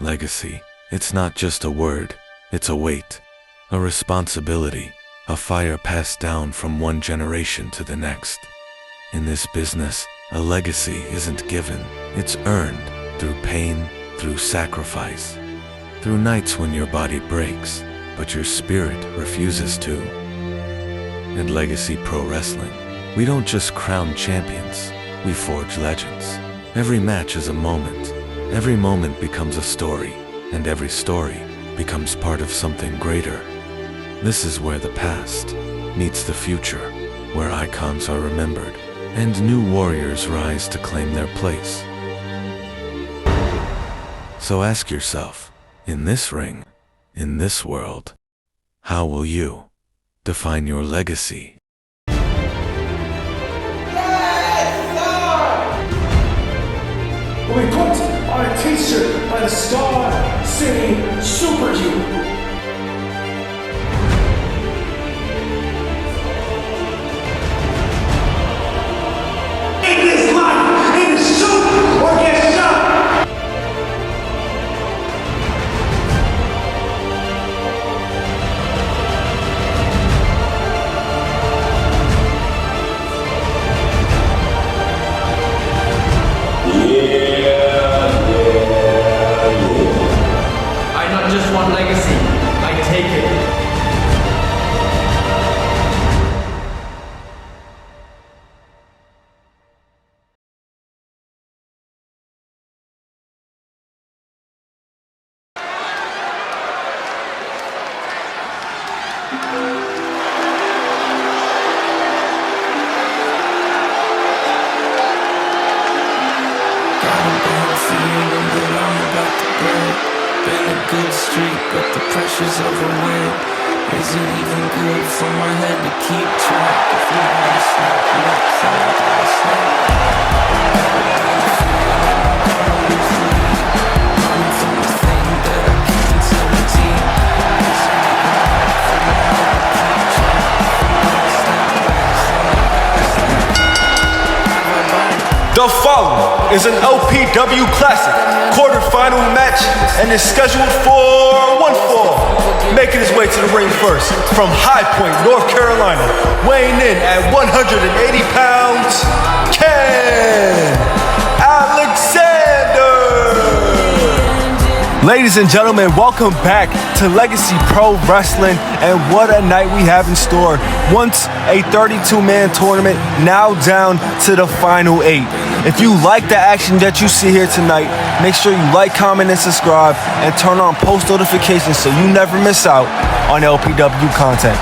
Legacy. It's not just a word, it's a weight, a responsibility, a fire passed down from one generation to the next. In this business, a legacy isn't given, it's earned through pain, through sacrifice, through nights when your body breaks, but your spirit refuses to. At Legacy Pro Wrestling, we don't just crown champions, we forge legends. Every match is a moment, every moment becomes a story, and every story becomes part of something greater. This is where the past meets the future, where icons are remembered, and new warriors rise to claim their place. So ask yourself, in this ring, in this world, how will you define your legacy? We put on a t-shirt by the Star City Superhuman. It is life, it is shoot or get shot. Legacy, I take it. Good streak, but the pressure's overwhelmed. Is it even good for my head to keep track? If you wanna snap, next I gotta snap. Running from the thing that I keep in 17. Is it even right for my head to keep track? If you wanna snap, next I gotta snap. The following is an LPW Classic quarterfinal match and is scheduled for one fall. Making his way to the ring first from High Point, North Carolina, weighing in at 180 pounds, Ken Alexander. Ladies and gentlemen, welcome back to Legacy Pro Wrestling, and what a night we have in store. Once a 32-man tournament, now down to the final 8. If you like the action that you see here tonight, make sure you like, comment, and subscribe, and turn on post notifications so you never miss out on LPW content.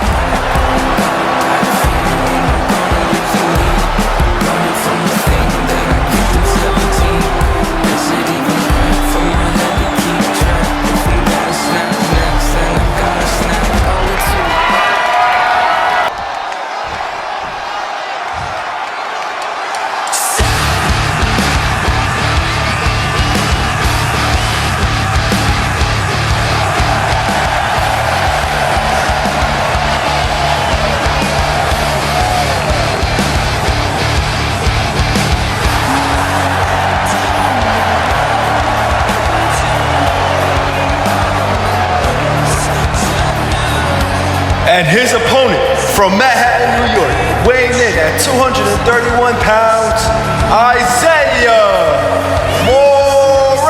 And his opponent from Manhattan, New York, weighing in at 231 pounds, Isaiah Morales.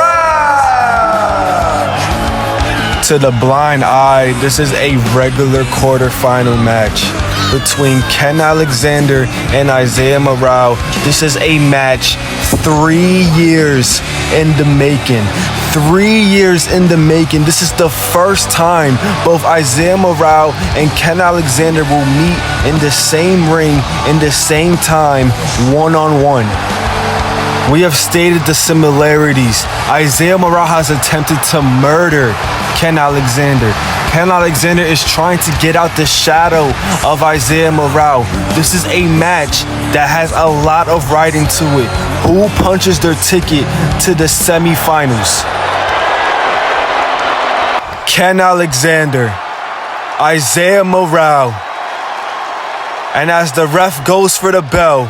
To the blind eye, this is a regular quarterfinal match between Ken Alexander and Isaiah Morales. This is a match 3 years in the making. 3 years in the making. This is the first time both Isaiah Morales and Ken Alexander will meet in the same ring in the same time, one-on-one. We have stated the similarities. Isaiah Morales has attempted to murder Ken Alexander. Ken Alexander is trying to get out the shadow of Isaiah Morales. This is a match that has a lot of writing to it. Who punches their ticket to the semifinals? Ken Alexander, Isaiah Morales. And as the ref goes for the bell,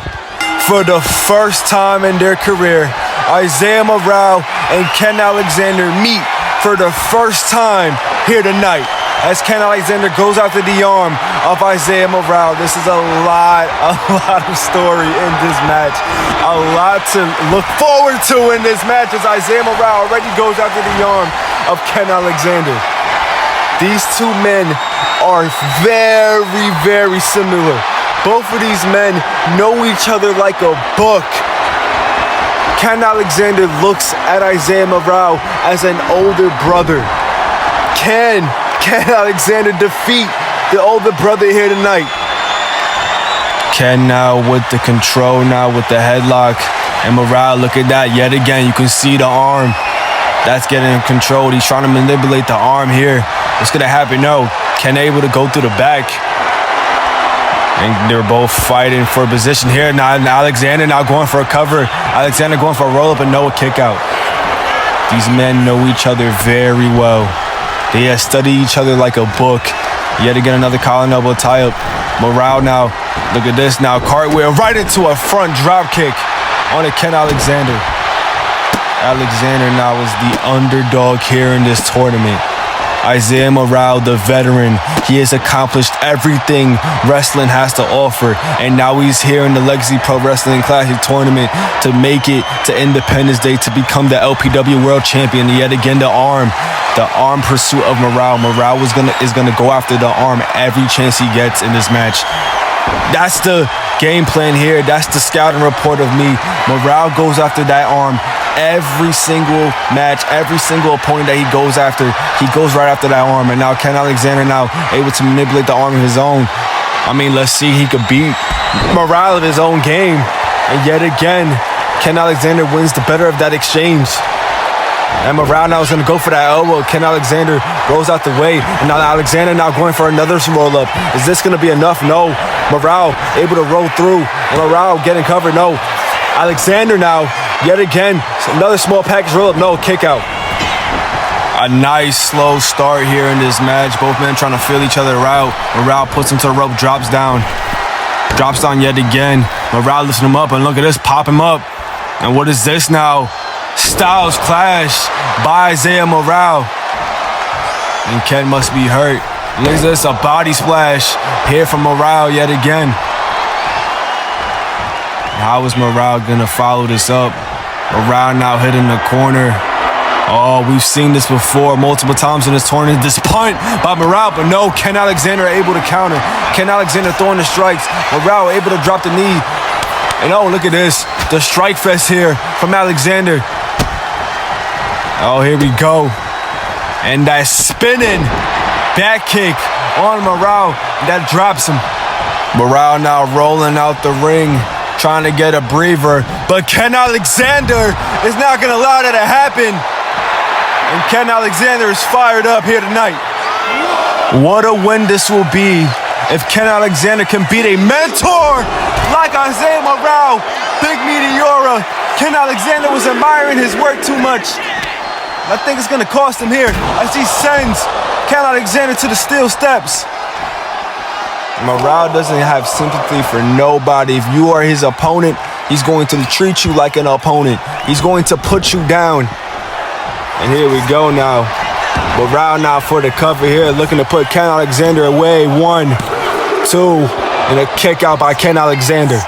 for the first time in their career, Isaiah Morales and Ken Alexander meet for the first time here tonight. As Ken Alexander goes after the arm of Isaiah Morale. This is a lot of story in this match. A lot to look forward to in this match as Isaiah Morale already goes after the arm of Ken Alexander. These two men are very, very similar. Both of these men know each other like a book. Ken Alexander looks at Isaiah Morale as an older brother. Can Alexander defeat the older brother here tonight? Ken now with the control, now with the headlock. And Morale, look at that. Yet again, you can see the arm. That's getting him controlled. He's trying to manipulate the arm here. What's going to happen? No. Ken able to go through the back. And they're both fighting for position here. Now Alexander now going for a cover. Alexander going for a roll-up and no kick out. These men know each other very well. They have studied each other like a book. Yet again, another collar and elbow tie-up. Morale now, look at this now. Cartwheel right into a front drop kick on a Ken Alexander. Alexander now is the underdog here in this tournament. Isaiah Morale, the veteran, he has accomplished everything wrestling has to offer. And now he's here in the Legacy Pro Wrestling Classic Tournament to make it to Independence Day to become the LPW World Champion. Yet again, the arm pursuit of Morale. Morale is gonna go after the arm every chance he gets in this match. That's the game plan here. That's the scouting report of me. Morale goes after that arm every single match, every single opponent that he goes after. He goes right after that arm. And now Ken Alexander now able to manipulate the arm of his own. I mean, let's see, he could beat Morale in his own game. And yet again, Ken Alexander wins the better of that exchange. And Morale now is going to go for that elbow. Ken Alexander rolls out the way. And now Alexander now going for another roll-up. Is this going to be enough? No. Morale able to roll through. And Morale getting covered. No. Alexander now, yet again, another small package roll-up. No, kick out. A nice slow start here in this match. Both men trying to feel each other out. Morale puts him to the rope, drops down. Drops down yet again. Morale lifts him up, and look at this, pop him up. And what is this now? Styles clash by Isaiah Morale. And Ken must be hurt. Look at this, a body splash here from Morale yet again. How is Morale gonna follow this up? Morale now hitting the corner. Oh, we've seen this before multiple times in this tournament. This punt by Morale, but no, Ken Alexander able to counter. Ken Alexander throwing the strikes. Morale able to drop the knee. And oh, look at this. The strike fest here from Alexander. Oh, here we go. And that spinning back kick on Morale that drops him. Morale now rolling out the ring, trying to get a breather. But Ken Alexander is not going to allow that to happen. And Ken Alexander is fired up here tonight. What a win this will be if Ken Alexander can beat a mentor like Isaiah Morale, Big Meteora. Ken Alexander was admiring his work too much. I think it's going to cost him here as he sends Ken Alexander to the steel steps. Morale doesn't have sympathy for nobody. If you are his opponent, he's going to treat you like an opponent. He's going to put you down. And here we go now. Morale now for the cover here, looking to put Ken Alexander away. 1, 2, and a kick out by Ken Alexander.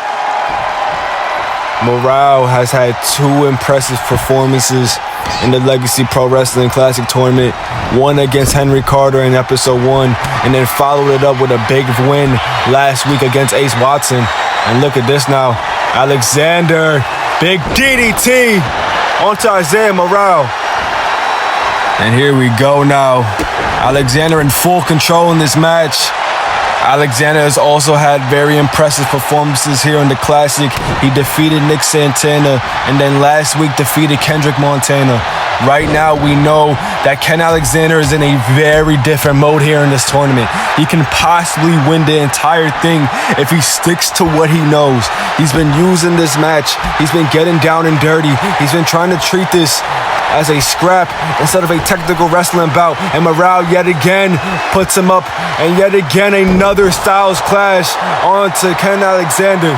Morale has had 2 impressive performances in the Legacy Pro Wrestling Classic Tournament. One against Henry Carter in episode 1, and then followed it up with a big win last week against Ace Watson. And look at this now. Alexander, big DDT onto Isaiah Morale. And here we go now. Alexander in full control in this match. Alexander has also had very impressive performances here in the Classic. He defeated Nick Santana and then last week defeated Kendrick Montana. Right now we know that Ken Alexander is in a very different mode here in this tournament. He can possibly win the entire thing if he sticks to what he knows. He's been using this match. He's been getting down and dirty. He's been trying to treat this as a scrap instead of a technical wrestling bout. And Morale yet again puts him up, and yet again another Styles clash onto Ken Alexander.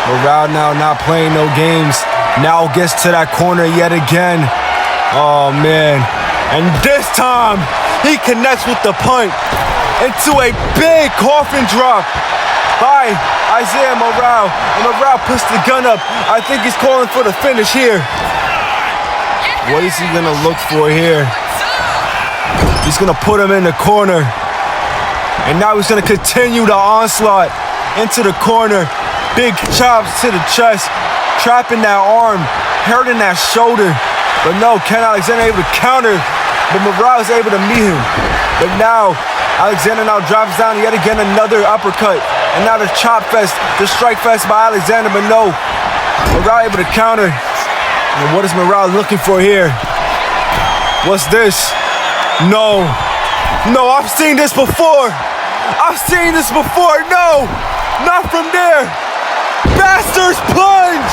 Morale now not playing no games. Now gets to that corner yet again. Oh, man. And this time, he connects with the punt into a big coffin drop by Isaiah Morale. And Morale puts the gun up. I think he's calling for the finish here. What is he gonna look for here? He's gonna put him in the corner. And now he's gonna continue the onslaught into the corner. Big chops to the chest, trapping that arm, hurting that shoulder. But no, Ken Alexander able to counter, but Morale is able to meet him. But now, Alexander now drops down yet again another uppercut. And now the chop fest, the strike fest by Alexander, but no, Morale able to counter. And what is Morale looking for here? What's this? No, I've seen this before. I've seen this before. No, not from there. Bastard's plunge.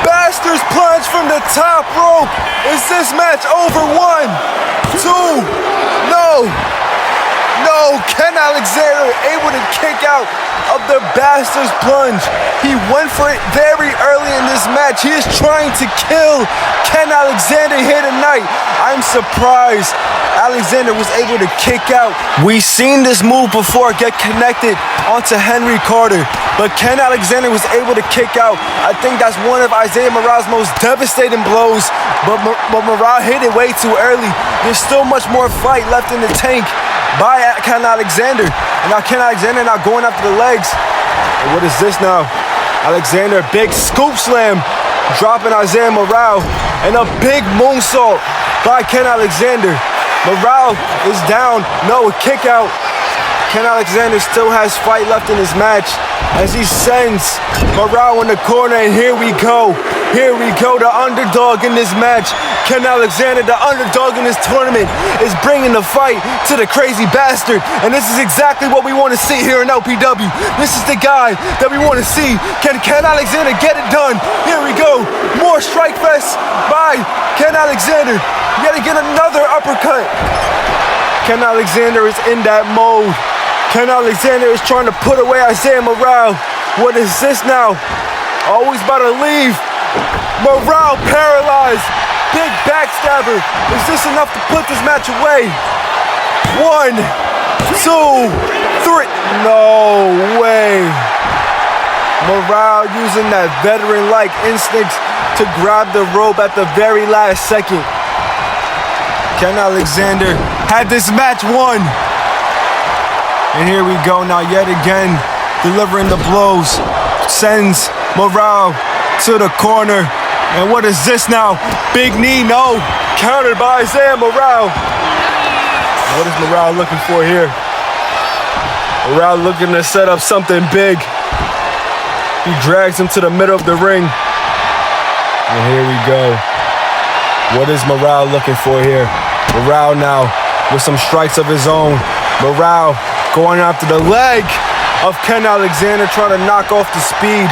Bastard's plunge from the top rope. Is this match over? 1, 2, no. Ken Alexander able to kick out of the Bastard's plunge. He went for it very early in this match. He is trying to kill Ken Alexander here tonight. I'm surprised Alexander was able to kick out. We've seen this move before get connected onto Henry Carter, but Ken Alexander was able to kick out. I think that's one of Isaiah Morale's most devastating blows, but Morale hit it way too early. There's still much more fight left in the tank by Ken Alexander. And now Ken Alexander now going after the legs. And what is this now? Alexander, big scoop slam, dropping Isaiah Morale, and a big moonsault by Ken Alexander. Morale is down. No, a kick out. Ken Alexander still has fight left in his match as he sends Morale in the corner, and here we go. Here we go, the underdog in this match. Ken Alexander, the underdog in this tournament, is bringing the fight to the crazy bastard. And this is exactly what we want to see here in LPW. This is the guy that we want to see. Can Ken Alexander get it done? Here we go. More strike fest by Ken Alexander. Yet again, another uppercut. Ken Alexander is in that mode. Ken Alexander is trying to put away Isaiah Morale. What is this now? Oh, he's about to leave. Morale paralyzed. Big backstabber. Is this enough to put this match away? 1, 2, 3. No way. Morale using that veteran-like instincts to grab the rope at the very last second. Ken Alexander had this match won. And here we go now yet again, delivering the blows. Sends Morale to the corner. And what is this now? Big knee, no. Countered by Isaiah Morale. What is Morale looking for here? Morale looking to set up something big. He drags him to the middle of the ring. And here we go. What is Morale looking for here? Morale now with some strikes of his own. Morale going after the leg of Ken Alexander, trying to knock off the speed.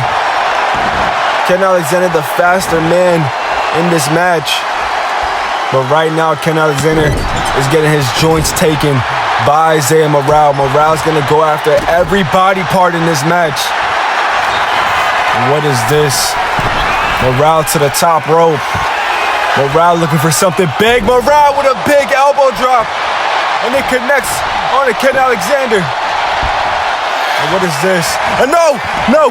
Ken Alexander, the faster man in this match. But right now, Ken Alexander is getting his joints taken by Isaiah Morale. Morale's gonna go after every body part in this match. And what is this? Morale to the top rope. Morale looking for something big. Morale with a big elbow drop. And it connects on to Ken Alexander. And what is this? No,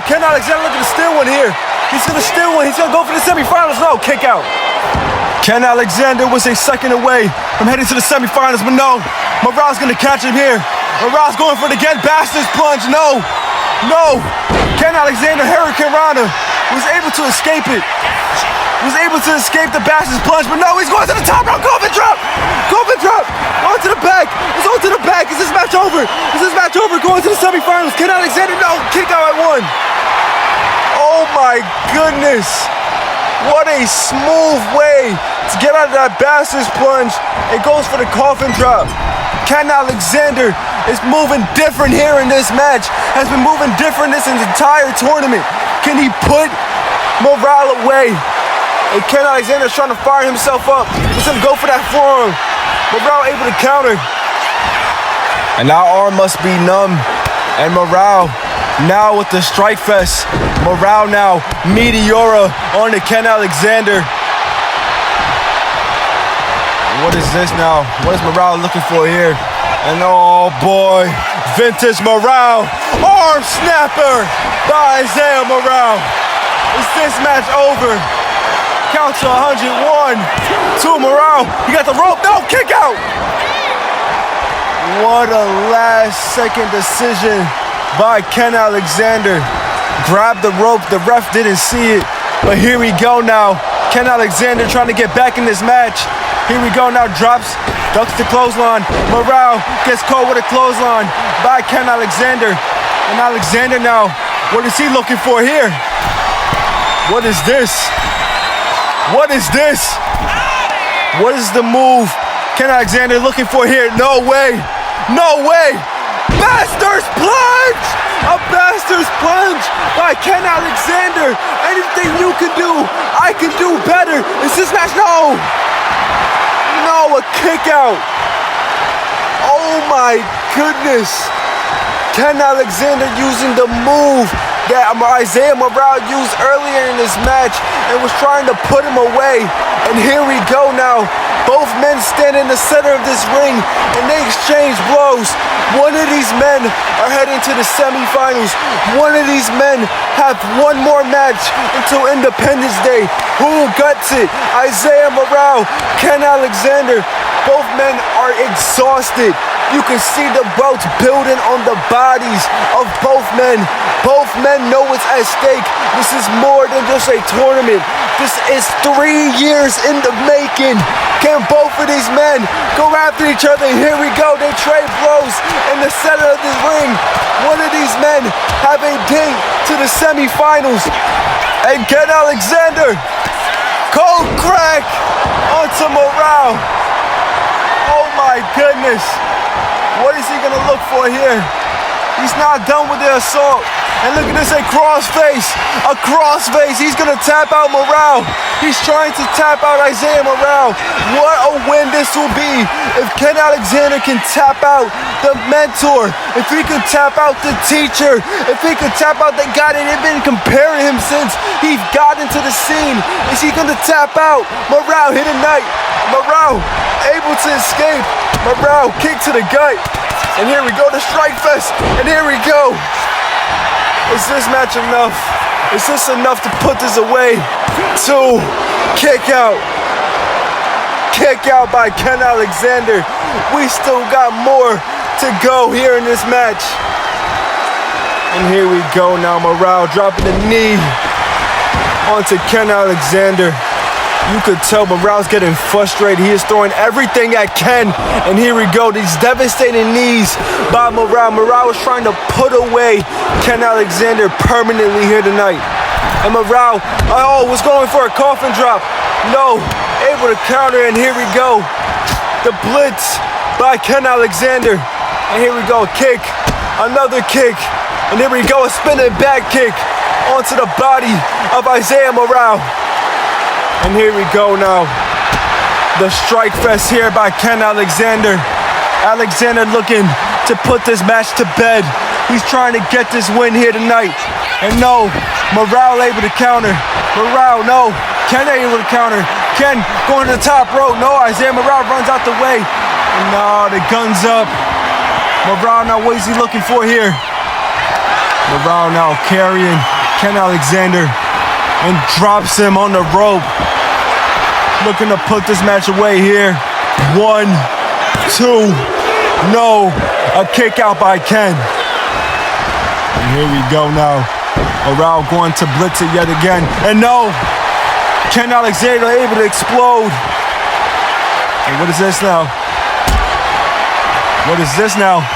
Ken Alexander looking to steal one here. He's gonna steal one. He's gonna go for the semifinals. No, kick out. Ken Alexander was a second away from heading to the semifinals, but no. Morale's gonna catch him here. Morale's going for the again. Bastard's plunge. No. Ken Alexander, Hurricane Rana, was able to escape it. Was able to escape the Bastard's plunge, but no, he's going to the top rope. Coffin drop. Onto the back. It's onto the back. Is this match over? Going to the semifinals. Ken Alexander, no. Kick out at 1. Oh my goodness. What a smooth way to get out of that Bastard's plunge. It goes for the coffin drop. Ken Alexander is moving different here in this match. Has been moving different this entire tournament. Can he put Morale away? And Ken Alexander is trying to fire himself up. He's gonna go for that forearm. Morale able to counter. And now arm must be numb. And Morale now with the strike fest. Morale now, Meteora on to Ken Alexander. What is this now? What is Morale looking for here? And oh boy, vintage Morale. Arm snapper by Isaiah Morale. Is this match over? Count to 101. 2 Morale. He got the rope. No, kick out. What a last second decision by Ken Alexander. Grabbed the rope. The ref didn't see it. But here we go now. Ken Alexander trying to get back in this match. Here we go now. Drops, ducks the clothesline. Morale gets caught with a clothesline by Ken Alexander. And Alexander now, what is he looking for here? What is this? What is this? What is the move Ken Alexander looking for here? No way. No way. Bastard's plunge. A bastard's plunge by Ken Alexander. Anything you can do, I can do better. Is this match? No. No, a kick out. Oh my goodness. Ken Alexander using the move that Isaiah Morale used earlier in this match and was trying to put him away. And here we go now. Both men stand in the center of this ring and they exchange blows. One of these men are heading to the semifinals. One of these men have one more match until Independence Day. Who guts it? Isaiah Morale, Ken Alexander. Both men are exhausted. You can see the belts building on the bodies of both men. Both men know what's at stake. This is more than just a tournament. This is 3 years in the making. Can both of these men go after each other? Here we go. They trade blows in the center of the ring. One of these men have a gate to the semifinals. And Ken Alexander, cold crack onto Morale. Oh my goodness. What is he gonna look for here? He's not done with the assault. And look at this, a crossface. A crossface. He's gonna tap out Morale. He's trying to tap out Isaiah Morale. What a win this will be if Ken Alexander can tap out the mentor. If he could tap out the teacher. If he could tap out the guy that they've been comparing him since he got into the scene. Is he gonna tap out? Morale hit a night. Morale able to escape. Morale kick to the gut. And here we go, the Strike Fest. And here we go. Is this match enough? Is this enough to put this away? 2, kick out. Kick out by Ken Alexander. We still got more to go here in this match. And here we go now, Morale dropping the knee onto Ken Alexander. You could tell Morale's getting frustrated. He is throwing everything at Ken. And here we go. These devastating knees by Morale. Morale was trying to put away Ken Alexander permanently here tonight. And Morale, was going for a coffin drop. No, able to counter. And here we go. The blitz by Ken Alexander. And here we go. Kick. Another kick. And here we go. A spinning back kick onto the body of Isaiah Morale. And here we go now. The Strike Fest here by Ken Alexander. Alexander looking to put this match to bed. He's trying to get this win here tonight. And no, Morale able to counter. Morale, no. Ken able to counter. Ken going to the top rope. No, Isaiah Morale runs out the way. And no, the gun's up. Morale now, what is he looking for here? Morale now carrying Ken Alexander and drops him on the rope. Looking to put this match away here. 1, 2, no. A kick out by Ken. And here we go now. Morale going to blitz it yet again. And no. Ken Alexander able to explode. And what is this now? What is this now?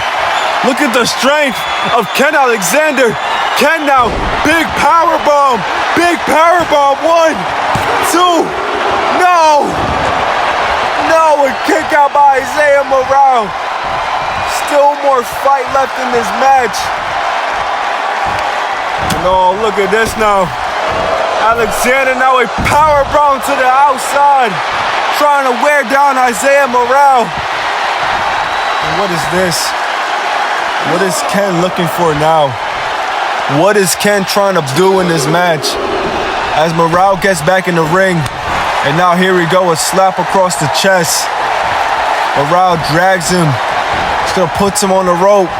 Look at the strength of Ken Alexander. Ken now, big power bomb. Big power bomb. 1, 2. No! No, a kick out by Isaiah Morale. Still more fight left in this match. No, look at this now. Alexander now a power bomb to the outside. Trying to wear down Isaiah Morale. And what is this? What is Ken looking for now? What is Ken trying to do in this match? As Morale gets back in the ring. And now here we go, a slap across the chest. Morale drags him. Still puts him on the rope.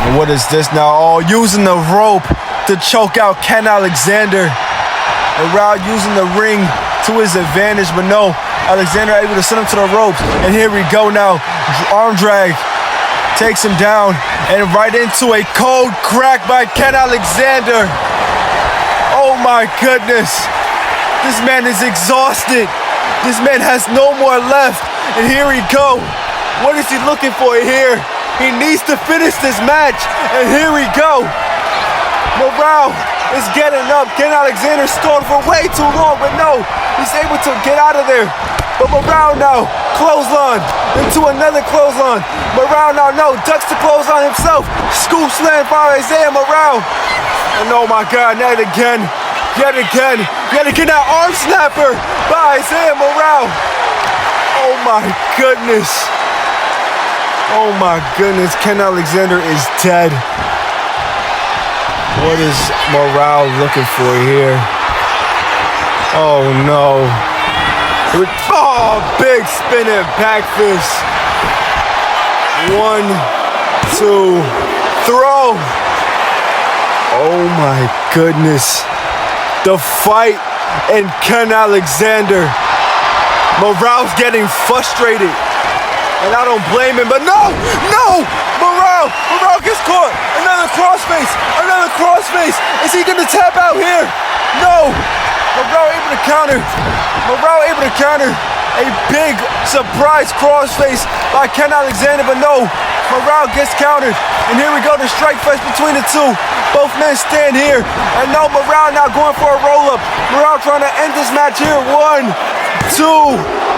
And what is this now? Oh, using the rope to choke out Ken Alexander. Morale using the ring to his advantage, but no. Alexander able to send him to the ropes. And here we go now. Arm drag takes him down and right into a cold crack by Ken Alexander. Oh my goodness. This man is exhausted. This man has no more left. And here we go. What is he looking for here? He needs to finish this match. And here we go. Morale is getting up. Ken Alexander stalled for way too long, but no, he's able to get out of there. But Morale now, clothesline into another clothesline. Morale now, no, ducks the clothesline himself. Scoop slam by Isaiah Morale. And oh my God, yet again, that arm snapper by Isaiah Morale. Oh my goodness. Oh my goodness, Ken Alexander is dead. What is Morale looking for here? Oh no. Oh, big spinning back fist. 1, 2, throw. Oh my goodness. The fight and Ken Alexander. Morale's getting frustrated. And I don't blame him, but no! Morale gets caught. Another crossface. Is he gonna tap out here? No! Morale able to counter. A big surprise crossface by Ken Alexander, but no. Morale gets countered. And here we go, the strike fest between the two. Both men stand here. And no, Morale now going for a roll-up. Morale trying to end this match here. 1, 2.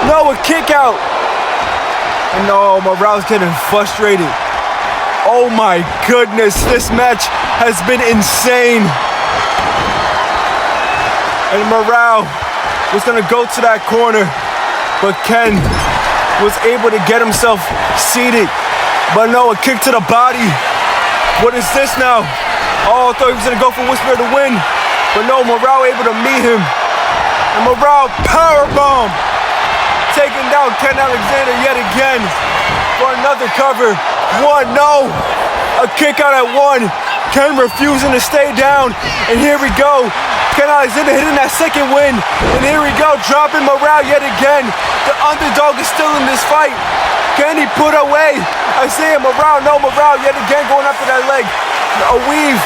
No, a kick out. And no, Morale's getting frustrated. Oh my goodness, this match has been insane. And Morale was gonna go to that corner, but Ken was able to get himself seated. But no, a kick to the body. What is this now? Oh, I thought he was gonna go for Whisper to win. But no, Morale able to meet him. And Morale powerbomb. Taking down Ken Alexander yet again for another cover. 1, no. A kick out at 1. Ken refusing to stay down. And here we go. Ken Alexander hitting that second win. And here we go, dropping Morale yet again. The underdog is still in this fight. Can he put away Isaiah Morale? No, Morale yet again going after that leg. A weave.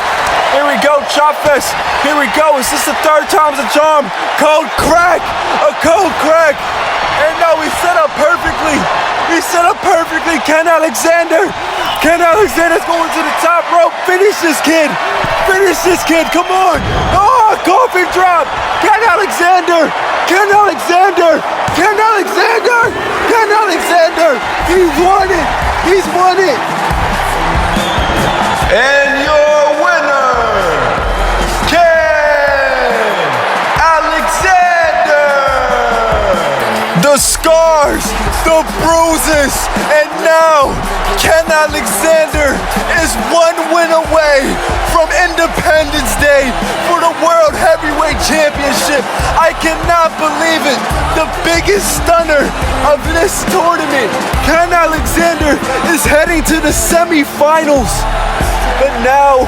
Here we go, chop fest. Here we go. Is this the third time's a charm? Cold crack. A cold crack. And no, he set up perfectly. Ken Alexander. Ken Alexander's going to the top rope. Finish this kid. Come on. Oh, coffin drop. Ken Alexander. He's won it. And your winner, Ken Alexander. The scars, the bruises, and now Ken Alexander is 1 win away from Independence Day for the World Heavyweight Championship. I cannot believe it. The biggest stunner of this tournament. Ken Alexander is heading to the semifinals. But now,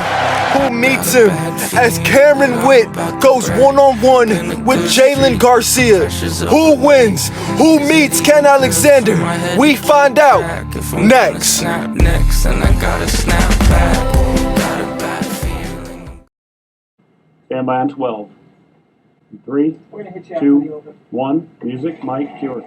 who meets him as Cameron Witt goes one-on-one with Jalen Garcia? Who wins? Who meets Ken Alexander? We find out next. Stand by on 12. 3, 2, 1. Music, mic, cue.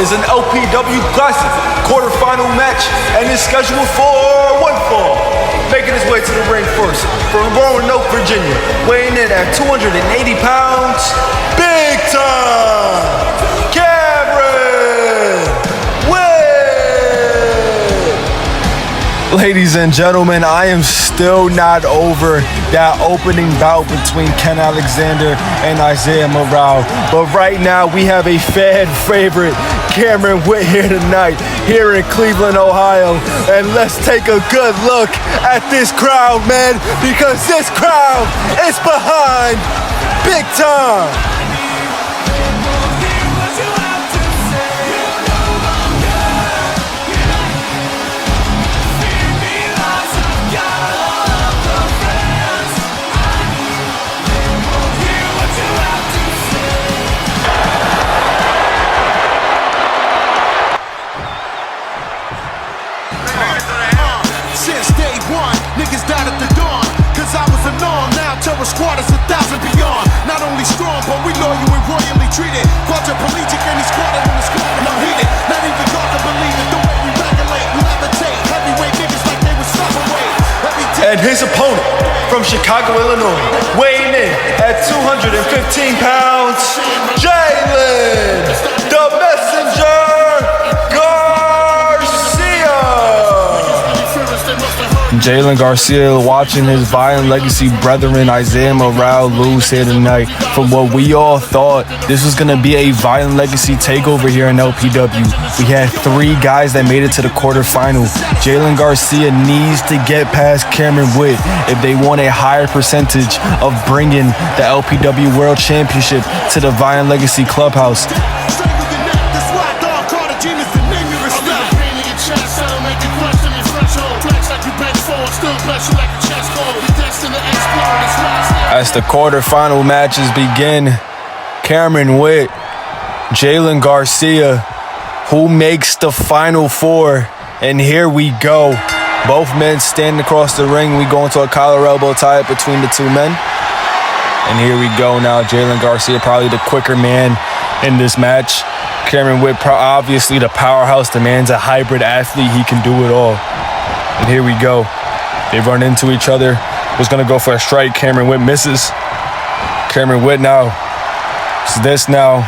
is an LPW Classic quarterfinal match and is scheduled for one fall. Making his way to the ring first from Roanoke, Virginia, weighing in at 280 pounds, big time, Cameron Witt! Ladies and gentlemen, I am still not over that opening bout between Ken Alexander and Isaiah Morale. But right now, we have a fan favorite, Cameron Witt, here tonight, here in Cleveland, Ohio. And let's take a good look at this crowd, man, because this crowd is behind big time. Since day one, niggas died at the dawn. Cause I was the norm, now terror squad is 1,000 beyond. Not only strong, but we loyal and royally treated. Quadriplegic and he squatted in the squad and I'm heated. Not even God can believe it, the way we regulate, levitate. Heavyweight niggas like they would stop away. And his opponent from Chicago, Illinois, weighing in at 215 pounds, Jalen, the Messenger Garcia. Jalen Garcia watching his Violent Legacy brethren Isaiah Morale lose here tonight. From what we all thought this was going to be a Violent Legacy takeover here in LPW. We had 3 guys that made it to the quarterfinal. Jalen Garcia needs to get past Cameron Witt if they want a higher percentage of bringing the LPW World Championship to the Violent Legacy Clubhouse. As the quarterfinal matches begin, Cameron Witt, Jalen Garcia, who makes the final 4? And here we go. Both men stand across the ring. We go into a collar elbow tie between the 2 men. And here we go now. Jalen Garcia, probably the quicker man in this match. Cameron Witt, obviously the powerhouse, the man's a hybrid athlete. He can do it all. And here we go. They run into each other. Was going to go for a strike. Cameron Witt misses. Cameron Witt now. This now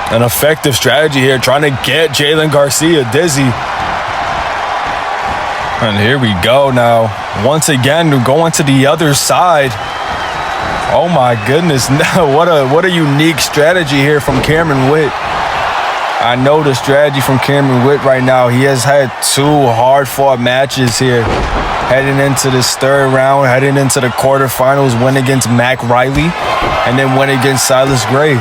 an effective strategy here, trying to get Jalen Garcia dizzy. And here we go now. Once again, going to the other side. Oh my goodness. What a unique strategy here from Cameron Witt. I know the strategy from Cameron Witt right now. He has had 2 hard-fought matches here. Heading into this 3rd round, heading into the quarterfinals, win against Mac Riley, and then win against Silas Gray.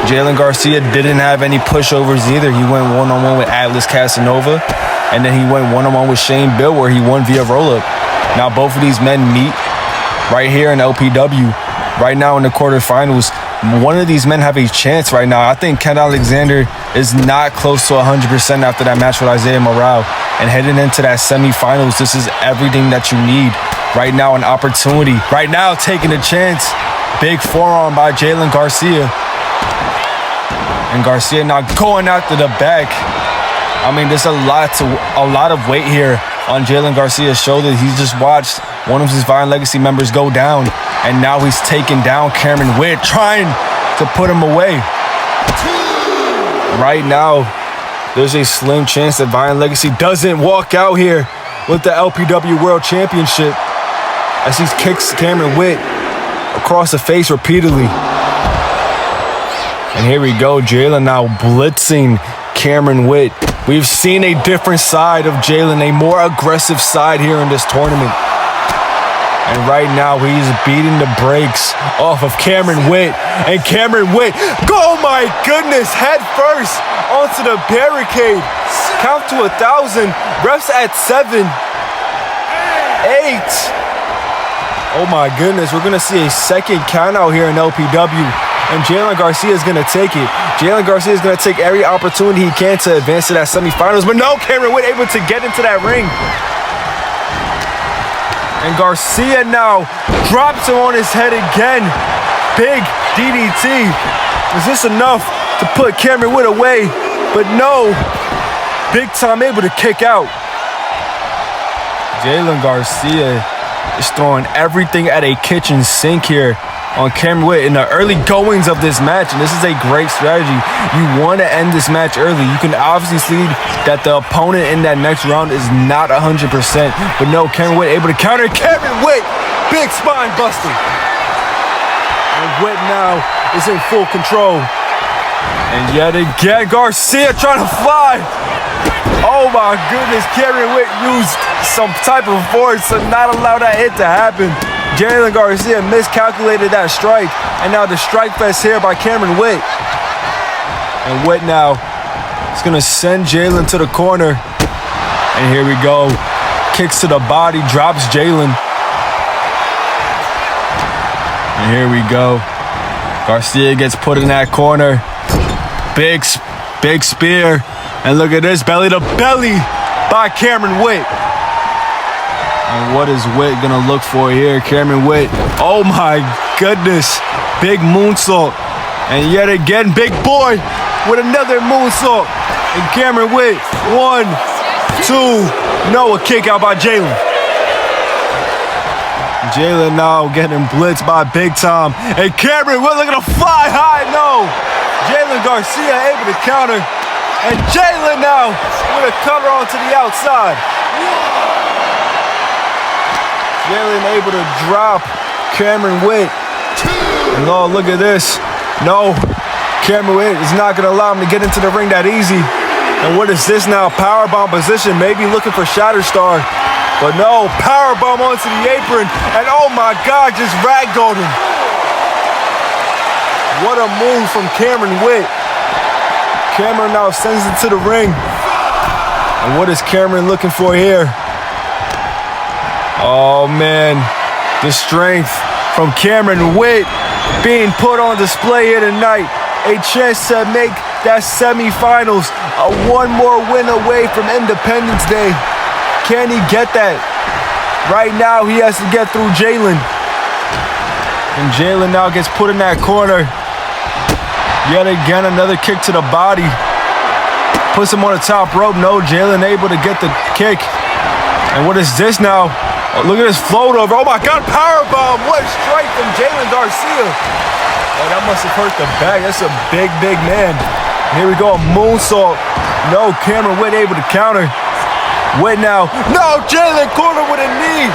Jalen Garcia didn't have any pushovers either. He went one-on-one with Atlas Casanova, and then he went one-on-one with Shane Bill, where he won via roll-up. Now both of these men meet right here in LPW, right now in the quarterfinals. One of these men have a chance right now. I think Ken Alexander is not close to 100% after that match with Isaiah Morale. And heading into that semifinals, this is everything that you need. Right now, an opportunity. Right now, taking a chance. Big forearm by Jalen Garcia. And Garcia now going after the back. I mean, there's a lot of weight here on Jalen Garcia's shoulder. He's just watched one of his Violent Legacy members go down. And now he's taking down Cameron Witt, trying to put him away. Right now, there's a slim chance that Violent Legacy doesn't walk out here with the LPW World Championship as he kicks Cameron Witt across the face repeatedly. And here we go, Jalen now blitzing Cameron Witt. We've seen a different side of Jalen, a more aggressive side here in this tournament. And right now, he's beating the brakes off of Cameron Witt. And Cameron Witt, oh my goodness, head first onto the barricade. Count to 1,000. Refs at 7, 8. Oh my goodness, we're going to see a second count out here in LPW. And Jalen Garcia is going to take it. Jalen Garcia is going to take every opportunity he can to advance to that semifinals. But no, Cameron Witt able to get into that ring. And Garcia now drops him on his head again. Big DDT. Is this enough to put Cameron Witt away? but no. Big Time able to kick out. Jalen Garcia is throwing everything at a kitchen sink here on Cameron Witt in the early goings of this match, and this is a great strategy. You want to end this match early. You can obviously see that the opponent in that next round is not 100%, but no, Cameron Witt able to counter. Cameron Witt, big spine buster. And Witt now is in full control. And yet again, Garcia trying to fly. Oh my goodness, Cameron Witt used some type of force to not allow that hit to happen. Jalen Garcia miscalculated that strike, and now the strike fest here by Cameron Witt. And Witt now is gonna send Jalen to the corner. And here we go. Kicks to the body, drops Jalen. And here we go. Garcia gets put in that corner. Big spear. And look at this, belly to belly by Cameron Witt. And what is Witt gonna look for here? Cameron Witt, oh my goodness. Big moonsault. And yet again, big boy with another moonsault. And Cameron Witt, 1, 2, no, a kick out by Jalen. Jalen now getting blitzed by Big Time. And Cameron Witt looking to fly high, no. Jalen Garcia able to counter. And Jalen now with a cutter onto the outside. Jalen able to drop Cameron Witt. And oh, look at this. No, Cameron Witt is not going to allow him to get into the ring that easy. And what is this now? Powerbomb position, maybe looking for Shatterstar. But no, powerbomb onto the apron. And oh my God, just ragdolled him. What a move from Cameron Witt. Cameron now sends it to the ring. And what is Cameron looking for here? Oh man, the strength from Cameron Witt being put on display here tonight. A chance to make that semifinals, one more win away from Independence Day. Can he get that? Right now, he has to get through Jalen. And Jalen now gets put in that corner. Yet again, another kick to the body. Puts him on the top rope. No, Jalen able to get the kick. And what is this now? Oh, look at this float over. Oh my God, powerbomb. What a strike from Jalen Garcia. Oh, that must have hurt the back. That's a big man. Here we go, a moonsault. No, Cameron Witt able to counter. Witt now. No, Jalen corner with a knee.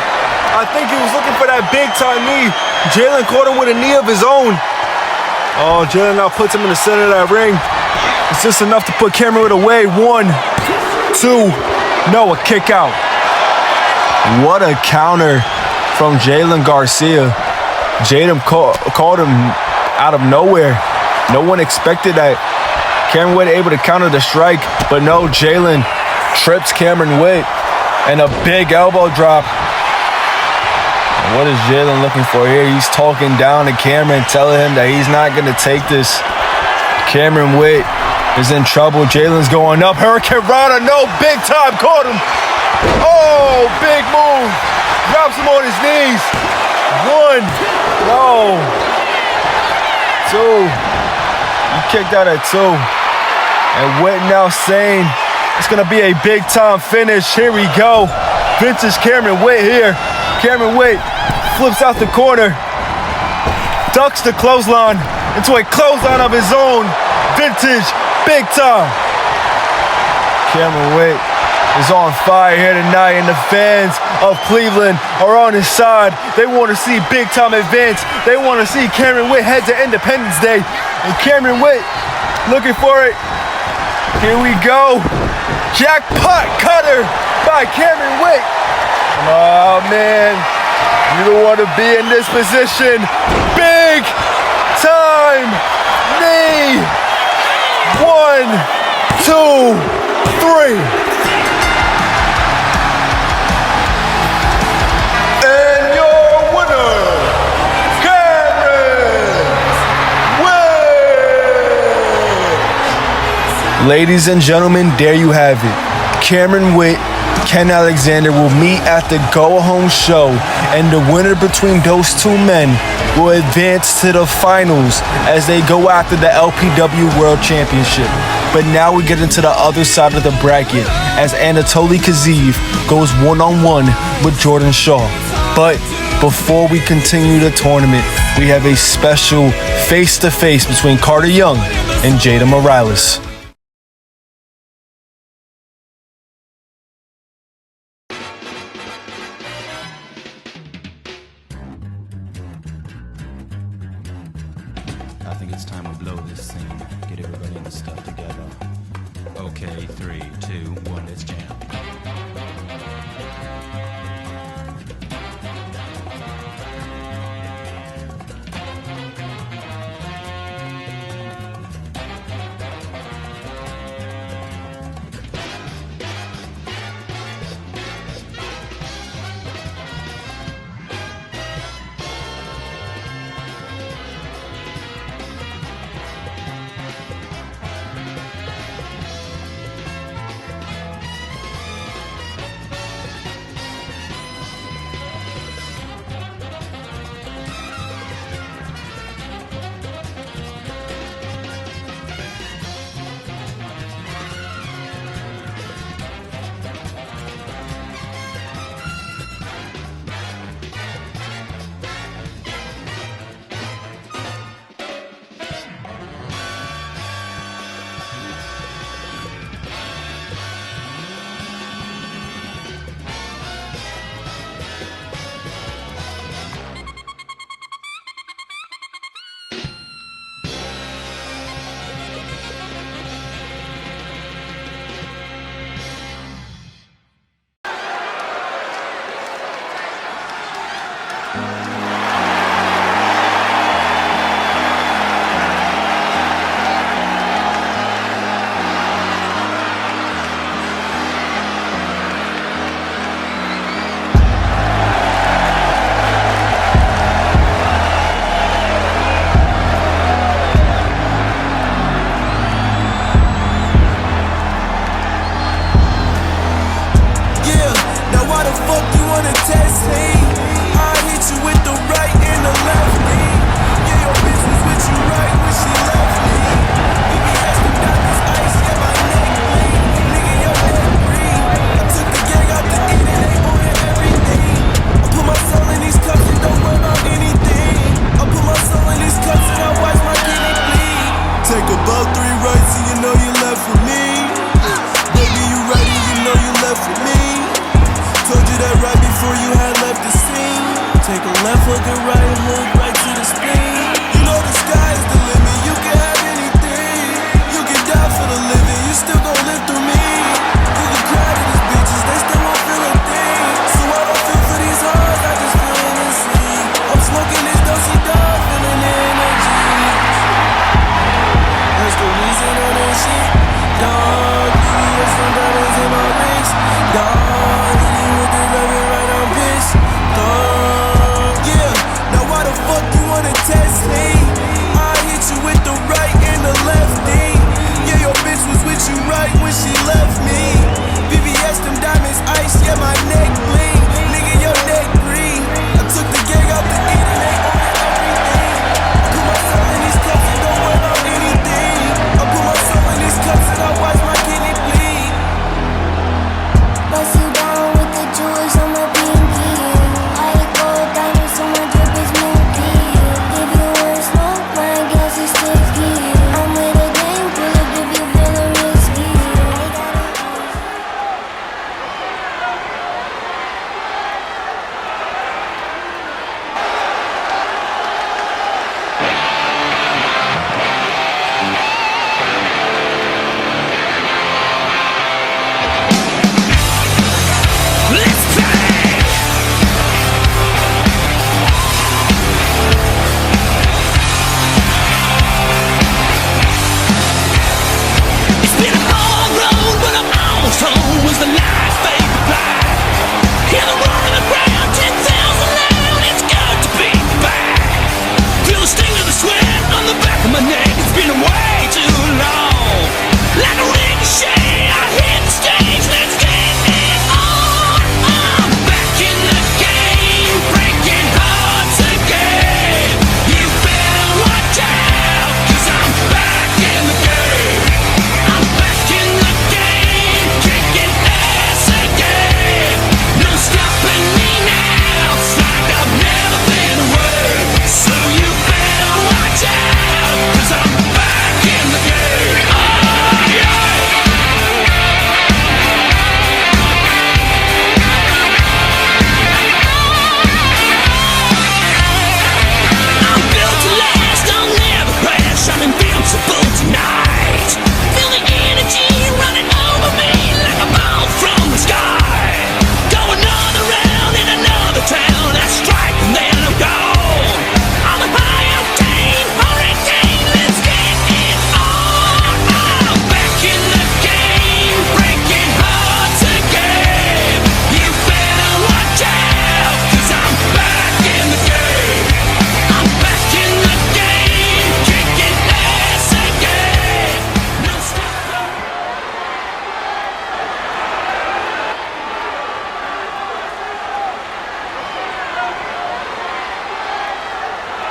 I think he was looking for that big time knee. Jalen caught him with a knee of his own. Oh, Jalen now puts him in the center of that ring. It's just enough to put Cameron Witt away. 1, 2, no, a kick out. What a counter from Jalen Garcia. Jalen called him out of nowhere. No one expected that. Cameron Witt able to counter the strike, but no, Jalen trips Cameron Witt. And a big elbow drop. And what is Jalen looking for here? He's talking down to Cameron, telling him that he's not going to take this. Cameron Witt is in trouble. Jalen's going up. Hurricane Rana, no, Big Time caught him. Oh, big move. Drops him on his knees. 1, no. 2. He kicked out at 2. And Witt now saying it's going to be a big time finish. Here we go. Vintage Cameron Witt here. Cameron Witt flips out the corner. Ducks the clothesline into a clothesline of his own. Vintage, big time. Cameron Witt is on fire here tonight, and the fans of Cleveland are on his side. They want to see big time advance. They want to see Cameron Witt head to Independence Day. And Cameron Witt looking for it. Here we go. Jackpot cutter by Cameron Witt. Oh man, you don't want to be in this position. Big time knee. 1, 2, 3. Ladies and gentlemen, there you have it. Cameron Witt, Ken Alexander will meet at the go-home show, and the winner between those two men will advance to the finals as they go after the LPW World Championship. But now we get into the other side of the bracket as Anatoly Kazeev goes one-on-one with Jordan Shaw. But before we continue the tournament, we have a special face-to-face between Carter Young and Jada Morales. I think it's time we blow this scene. Get everybody in the stuff together. Okay, 3, 2, 1, let's jam.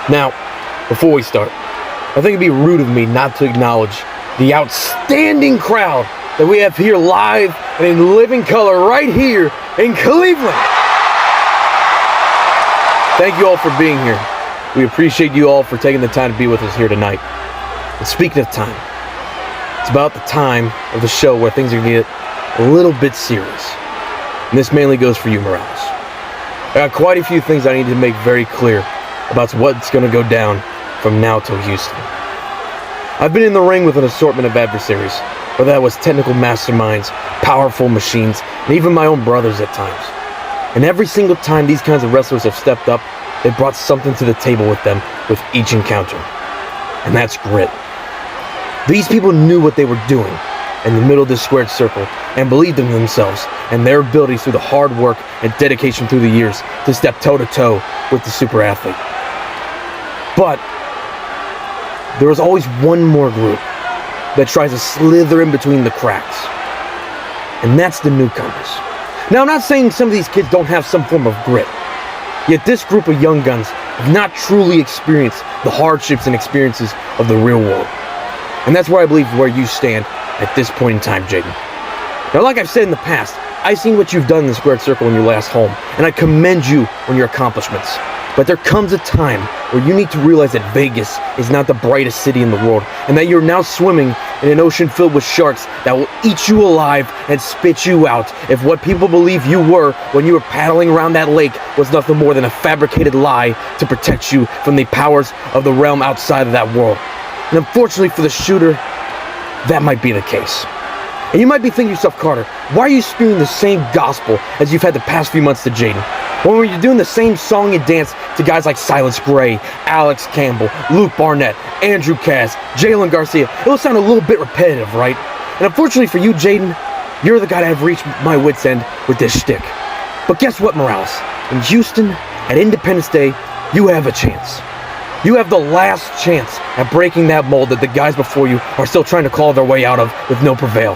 Now, before we start, I think it'd be rude of me not to acknowledge the outstanding crowd that we have here live and in living color right here in Cleveland. Thank you all for being here. We appreciate you all for taking the time to be with us here tonight. And speaking of time, it's about the time of the show where things are going to get a little bit serious. And this mainly goes for you, Morales. I got quite a few things I need to make very clear about what's going to go down from now till Houston. I've been in the ring with an assortment of adversaries, whether that was technical masterminds, powerful machines, and even my own brothers at times. And every single time these kinds of wrestlers have stepped up, they brought something to the table with them with each encounter. And that's grit. These people knew what they were doing in the middle of this squared circle and believed in themselves and their abilities through the hard work and dedication through the years to step toe-to-toe with the super athlete. But there was always one more group that tries to slither in between the cracks. And that's the newcomers. Now, I'm not saying some of these kids don't have some form of grit. Yet this group of young guns have not truly experienced the hardships and experiences of the real world. And that's where I believe where you stand at this point in time, Jaden. Now, like I've said in the past, I've seen what you've done in the squared circle in your last home, and I commend you on your accomplishments. But there comes a time where you need to realize that Vegas is not the brightest city in the world, and that you're now swimming in an ocean filled with sharks that will eat you alive and spit you out if what people believe you were when you were paddling around that lake was nothing more than a fabricated lie to protect you from the powers of the realm outside of that world. And unfortunately for the shooter, that might be the case. And you might be thinking to yourself, Carter, why are you spewing the same gospel as you've had the past few months to Jaden? When you're doing the same song and dance to guys like Silas Gray, Alex Campbell, Luke Barnett, Andrew Cass, Jalen Garcia, it'll sound a little bit repetitive, right? And unfortunately for you, Jaden, you're the guy that I've reached my wit's end with this shtick. But guess what, Morales? In Houston, at Independence Day, you have a chance. You have the last chance at breaking that mold that the guys before you are still trying to claw their way out of with no prevail.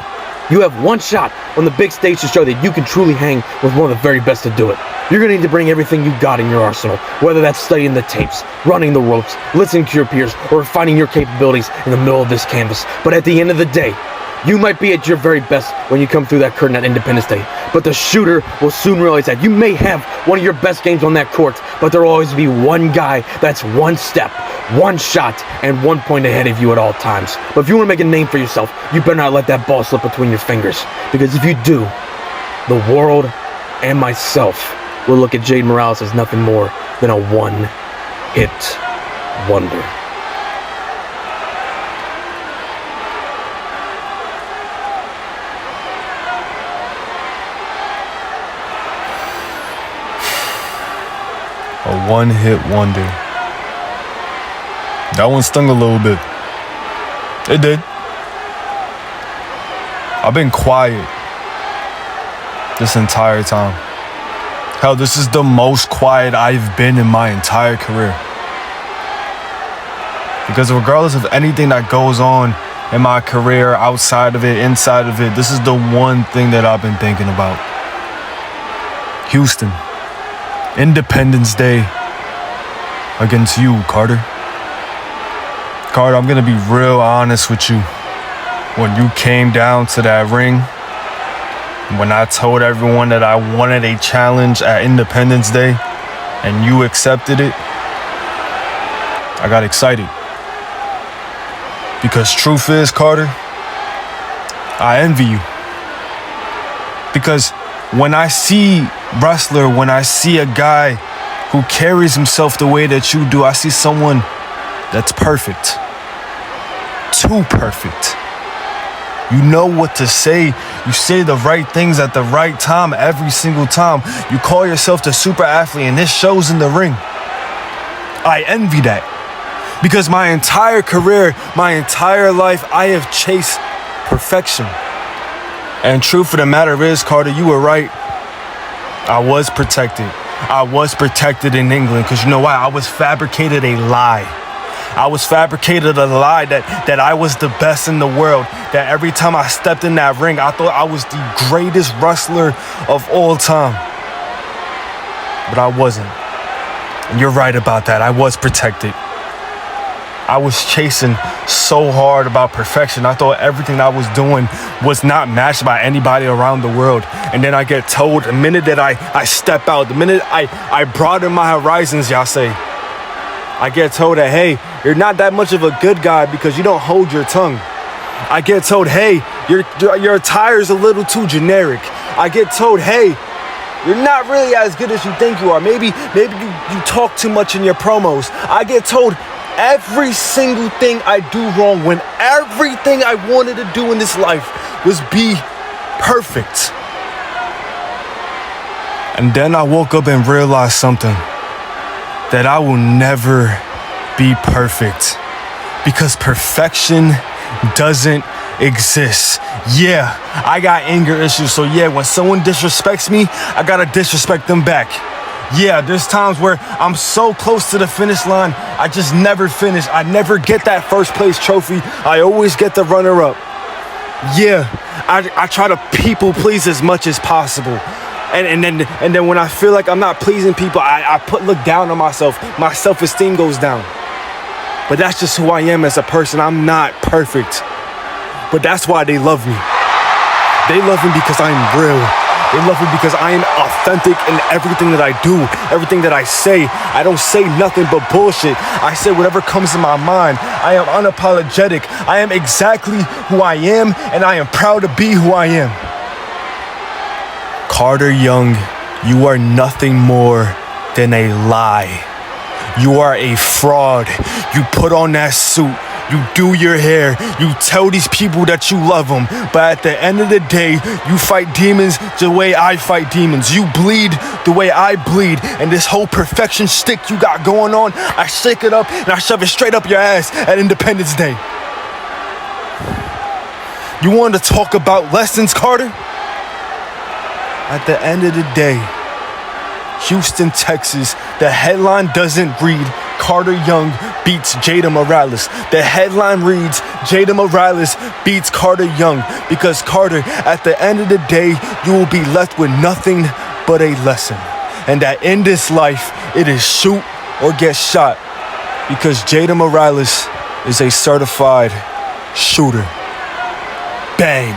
You have one shot on the big stage to show that you can truly hang with one of the very best to do it. You're going to need to bring everything you got in your arsenal, whether that's studying the tapes, running the ropes, listening to your peers, or refining your capabilities in the middle of this canvas. But at the end of the day, you might be at your very best when you come through that curtain at Independence Day, but the shooter will soon realize that you may have one of your best games on that court, but there will always be one guy that's one step, one shot, and 1 point ahead of you at all times. But if you want to make a name for yourself, you better not let that ball slip between your fingers, because if you do, the world and myself will look at Jaden Morales as nothing more than a one-hit wonder. A one-hit wonder. That one stung a little bit. It did. I've been quiet this entire time. Hell, this is the most quiet I've been in my entire career. Because regardless of anything that goes on in my career, outside of it, inside of it, this is the one thing that I've been thinking about. Houston. Independence Day against you, Carter. Carter, I'm gonna be real honest with you. When you came down to that ring, when I told everyone that I wanted a challenge at Independence Day and you accepted it, I got excited. Because truth is, Carter, I envy you. Because when I see wrestler, when I see a guy who carries himself the way that you do, I see someone that's perfect. Too perfect. You know what to say. You say the right things at the right time every single time. You call yourself the super athlete, and this shows in the ring. I envy that. Because my entire career, my entire life, I have chased perfection. And truth of the matter is, Carter, you were right. I was protected. I was protected in England because you know why? I was fabricated a lie. I was fabricated a lie that I was the best in the world. That every time I stepped in that ring, I thought I was the greatest wrestler of all time. But I wasn't. And you're right about that. I was protected. I was chasing so hard about perfection. I thought everything I was doing was not matched by anybody around the world. And then I get told the minute that I step out, the minute I broaden my horizons, y'all say, I get told that, hey, you're not that much of a good guy because you don't hold your tongue. I get told, hey, your attire's a little too generic. I get told, hey, you're not really as good as you think you are. Maybe you talk too much in your promos. I get told every single thing I do wrong when everything I wanted to do in this life was be perfect. And then I woke up and realized something, that I will never be perfect because perfection doesn't exist. Yeah, I got anger issues, so yeah, when someone disrespects me, I gotta disrespect them back. Yeah, there's times where I'm so close to the finish line, I just never finish. I never get that first place trophy. I always get the runner-up. Yeah, I try to people please as much as possible. And then when I feel like I'm not pleasing people, I look down on myself. My self-esteem goes down. But that's just who I am as a person. I'm not perfect. But that's why they love me. They love me because I'm real. They love me because I am authentic in everything that I do, everything that I say. I don't say nothing but bullshit. I say whatever comes to my mind. I am unapologetic. I am exactly who I am, and I am proud to be who I am. Carter Young, you are nothing more than a lie. You are a fraud. You put on that suit. You do your hair. You tell these people that you love them. But at the end of the day, you fight demons the way I fight demons. You bleed the way I bleed. And this whole perfection stick you got going on, I shake it up and I shove it straight up your ass at Independence Day. You want to talk about lessons, Carter? At the end of the day, Houston, Texas, the headline doesn't read Carter Young beats Jada Morales. The headline reads Jada Morales beats Carter Young because Carter, at the end of the day, you will be left with nothing but a lesson. And that in this life, it is shoot or get shot because Jada Morales is a certified shooter. Bang.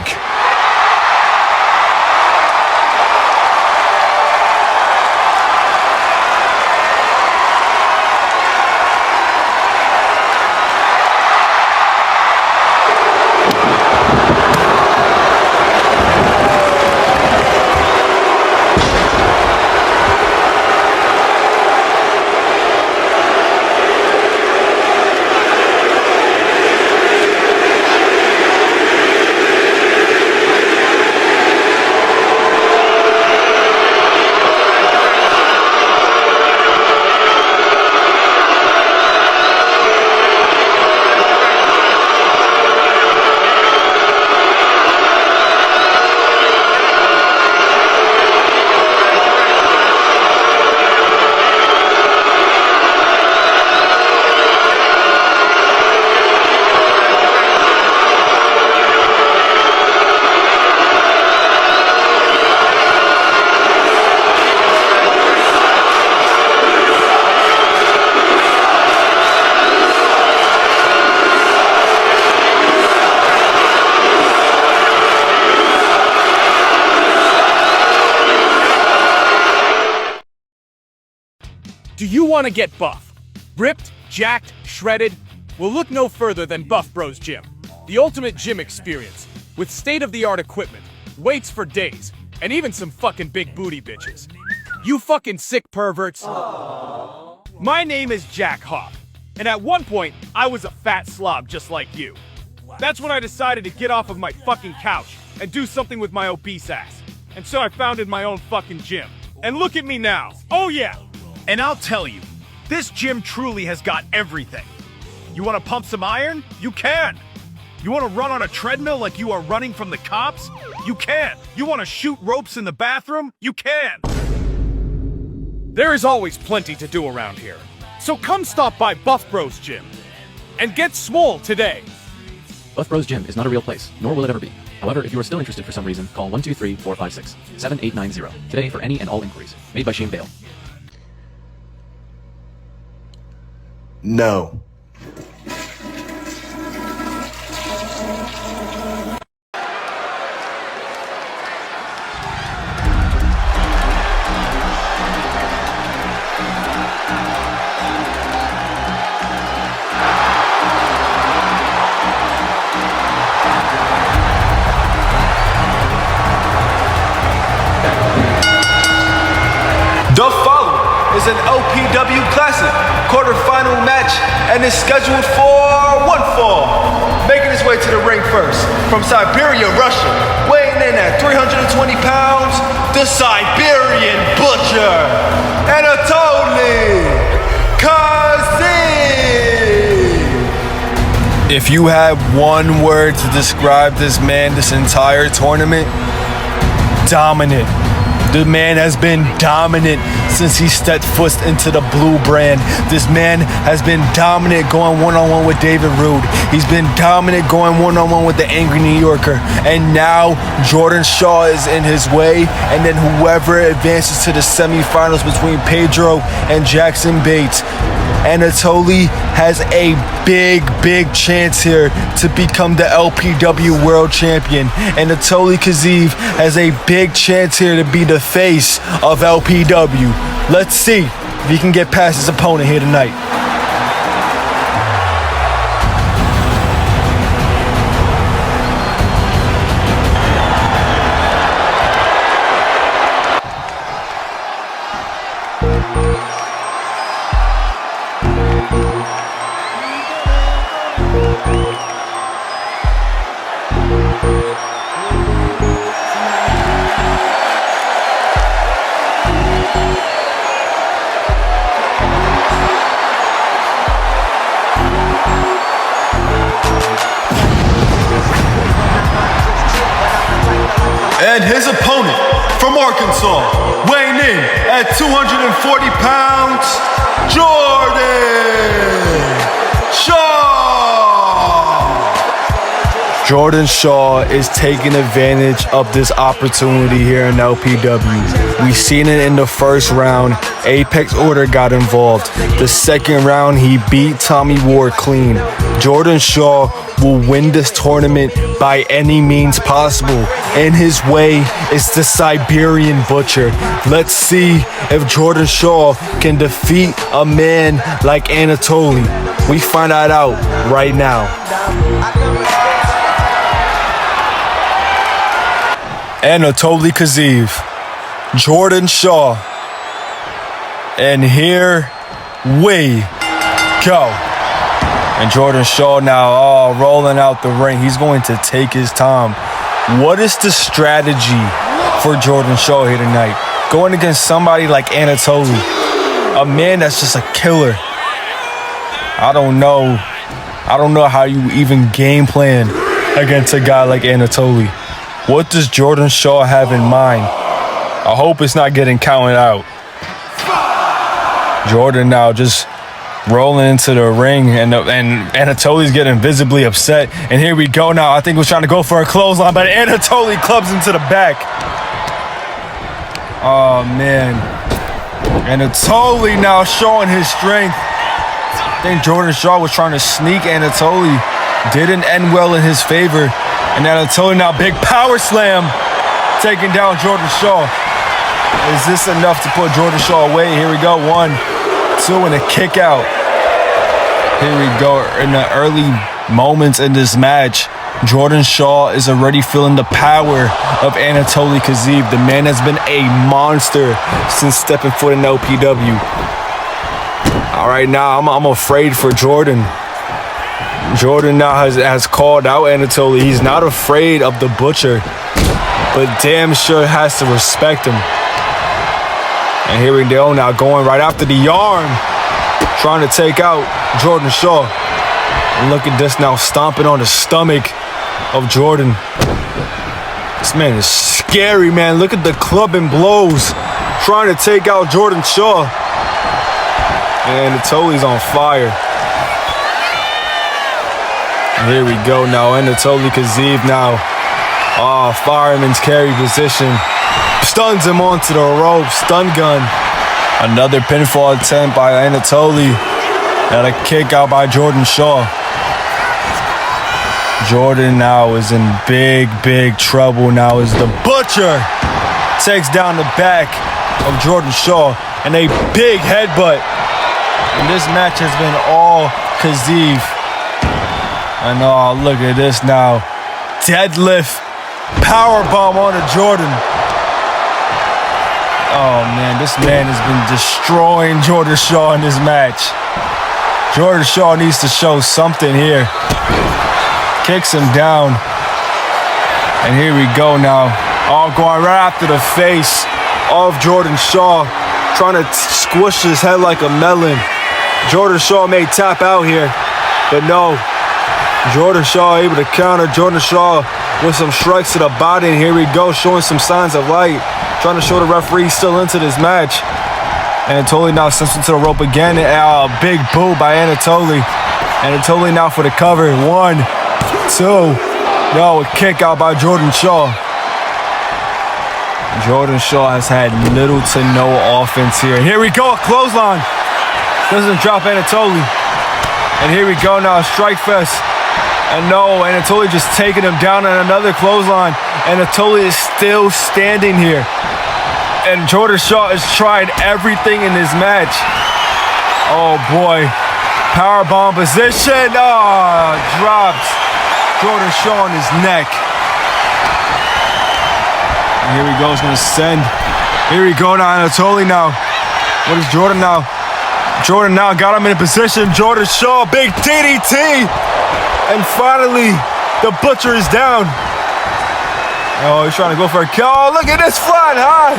Do you want to get buff? Ripped, jacked, shredded? Well, look no further than Buff Bros Gym. The ultimate gym experience, with state-of-the-art equipment, weights for days, and even some fucking big booty bitches. You fucking sick perverts. Aww. My name is Jack Hoff, and at one point, I was a fat slob just like you. That's when I decided to get off of my fucking couch and do something with my obese ass. And so I founded my own fucking gym. And look at me now. Oh yeah. And I'll tell you, this gym truly has got everything. You want to pump some iron? You can. You want to run on a treadmill like you are running from the cops? You can. You want to shoot ropes in the bathroom? You can. There is always plenty to do around here. So come stop by Buff Bros Gym and get small today. Buff Bros Gym is not a real place, nor will it ever be. However, if you are still interested for some reason, call 123-456-7890 today for any and all inquiries. Made by Shane Bale. No. was an LPW Classic quarterfinal match and is scheduled for one fall. Making his way to the ring first, from Siberia, Russia, weighing in at 320 pounds, the Siberian Butcher, Anatoly Kazim. If you had one word to describe this man this entire tournament, dominant. The man has been dominant since he stepped foot into the blue brand. This man has been dominant going one-on-one with David Rude. He's been dominant going one-on-one with the Angry New Yorker. And now Jordan Shaw is in his way. And then whoever advances to the semifinals between Pedro and Jackson Bates, Anatoly has a big chance here to become the LPW World Champion. Anatoly Kazim has a big chance here to be the face of LPW. Let's see if he can get past his opponent here tonight. And his opponent from Arkansas, weighing in at 240 pounds, Jordan Shaw. Jordan Shaw is taking advantage of this opportunity here in LPW. We've seen it in the first round. Apex Order got involved. The second round, he beat Tommy Ward clean. Jordan Shaw will win this tournament by any means possible. In his way is the Siberian Butcher. Let's see if Jordan Shaw can defeat a man like Anatoly. We find that out right now. Anatoly Kazim, Jordan Shaw, and here we go. And Jordan Shaw now rolling out the ring. He's going to take his time. What is the strategy for Jordan Shaw here tonight? Going against somebody like Anatoly, a man that's just a killer. I don't know how you even game plan against a guy like Anatoly. What does Jordan Shaw have in mind? I hope it's not getting counted out. Jordan now just rolling into the ring, and Anatoly's getting visibly upset. And here we go now. I think he was trying to go for a clothesline, but Anatoly clubs into the back. Oh, man. Anatoly now showing his strength. I think Jordan Shaw was trying to sneak Anatoly. Didn't end well in his favor. And Anatoly now big power slam, taking down Jordan Shaw. Is this enough to put Jordan Shaw away? Here we go. 1, 2, and a kick out. Here we go. In the early moments in this match, Jordan Shaw is already feeling the power of Anatoly Kazim. The man has been a monster since stepping foot in LPW. All right, now I'm afraid for Jordan. Jordan now has called out Anatoly. He's not afraid of the Butcher, but damn sure has to respect him. And here we go now, going right after the arm, trying to take out Jordan Shaw. And look at this now, stomping on the stomach of Jordan. This man is scary, man. Look at the clubbing blows, trying to take out Jordan Shaw. And Anatoly's on fire. And here we go now, Anatoly Kazim now. Fireman's carry position. Stuns him onto the rope, stun gun. Another pinfall attempt by Anatoly. And a kick out by Jordan Shaw. Jordan now is in big trouble now as the Butcher takes down the back of Jordan Shaw and a big headbutt. And this match has been all Kazim. And look at this now. Deadlift, powerbomb onto Jordan. Oh man, this man has been destroying Jordan Shaw in this match. Jordan Shaw needs to show something here. Kicks him down. And here we go now. Oh, going right after the face of Jordan Shaw. Trying to squish his head like a melon. Jordan Shaw may tap out here, but no. Jordan Shaw able to counter. Jordan Shaw with some strikes to the body. And here we go, showing some signs of light. Trying to show the referee still into this match. Anatoly now sends him to the rope again. A big boot by Anatoly. Anatoly now for the cover. 1, 2. No, a kick out by Jordan Shaw. Jordan Shaw has had little to no offense here. And here we go, a clothesline. Doesn't drop Anatoly. And here we go now, strike fest. And no, Anatoly just taking him down on another clothesline. Anatoly is still standing here. And Jordan Shaw has tried everything in this match. Oh boy. Powerbomb position. Oh, drops Jordan Shaw on his neck. And here we go, he's gonna send. Here we go now, Anatoly now. What is Jordan now? Jordan now got him in a position. Jordan Shaw, big DDT. And finally, the Butcher is down. Oh, he's trying to go for a kill. Oh, look at this, flying high.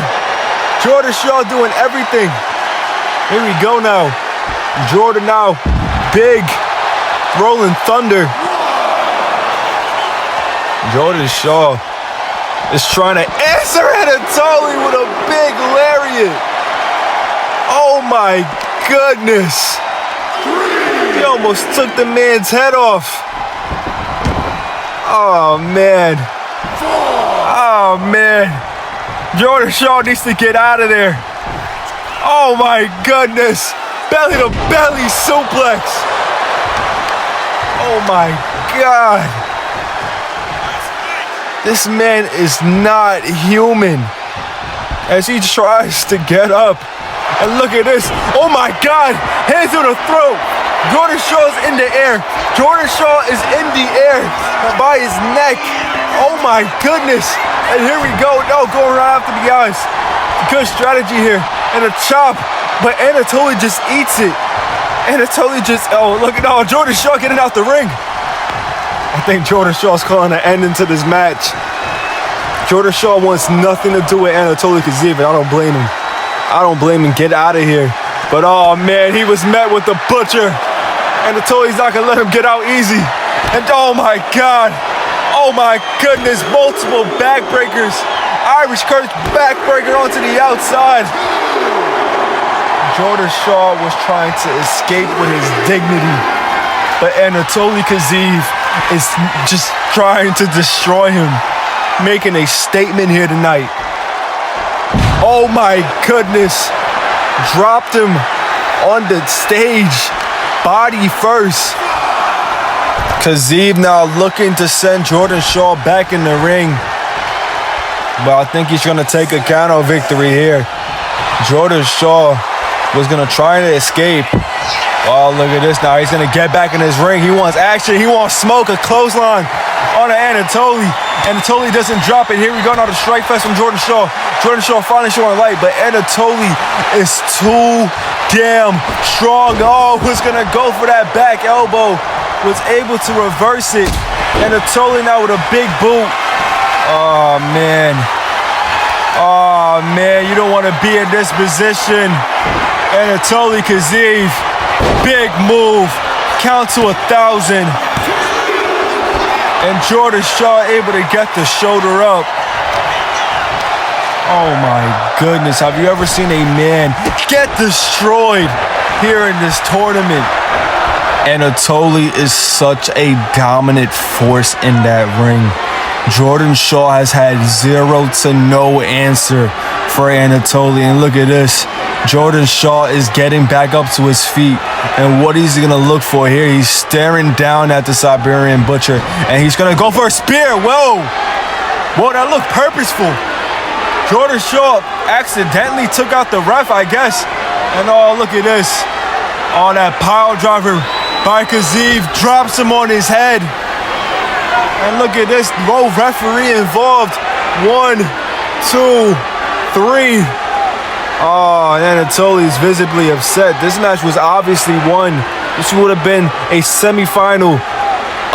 Jordan Shaw doing everything. Here we go now. Jordan now, big rolling thunder. Jordan Shaw is trying to answer Anatoly with a big lariat. Oh my goodness. He almost took the man's head off. Oh man. Oh man. Jordan Shaw needs to get out of there. Oh my goodness. Belly to belly suplex. Oh my God. This man is not human as he tries to get up. And look at this. Oh my God. Hands to the throat. Jordan Shaw's in the air. Jordan Shaw is in the air by his neck. Oh my goodness. And here we go. No, going right after the eyes. Good strategy here. And a chop. But Anatoly just eats it. Anatoly just, oh, look at all. Jordan Shaw getting out the ring. I think Jordan Shaw's calling an ending to this match. Jordan Shaw wants nothing to do with Anatoly Kaziev, and I don't blame him. I don't blame him. Get out of here. But oh man, he was met with the Butcher. Anatoly's not gonna let him get out easy. And oh my God. Oh my goodness, multiple backbreakers. Irish Curse backbreaker onto the outside. Jordan Shaw was trying to escape with his dignity. But Anatoly Kaziev is just trying to destroy him, making a statement here tonight. Oh my goodness. Dropped him on the stage, body first. Kaziev now looking to send Jordan Shaw back in the ring. But I think he's gonna take a KO victory here. Jordan Shaw was gonna try to escape. Oh, look at this now. He's going to get back in his ring. He wants action. He wants smoke. A clothesline on Anatoly. Anatoly doesn't drop it. Here we go now. The strike fest from Jordan Shaw. Jordan Shaw finally showing light, but Anatoly is too damn strong. Oh, was going to go for that back elbow. Was able to reverse it. Anatoly now with a big boot. Oh, man. Oh, man. You don't want to be in this position. Anatoly Kaziev. Big move, count to 1,000. And Jordan Shaw able to get the shoulder up. Oh my goodness, have you ever seen a man get destroyed here in this tournament? Anatoly is such a dominant force in that ring. Jordan Shaw has had 0 to no answer for Anatoly. And look at this. Jordan Shaw is getting back up to his feet. And what he's going to look for here, he's staring down at the Siberian Butcher. And he's going to go for a spear. Whoa. Whoa, that looked purposeful. Jordan Shaw accidentally took out the ref, I guess. And oh, look at this. Oh, that pile driver by Kaziev drops him on his head. And look at this, no referee involved. 1, 2, 3. Oh, Anatoly's visibly upset. This match was obviously won. This would have been a semifinal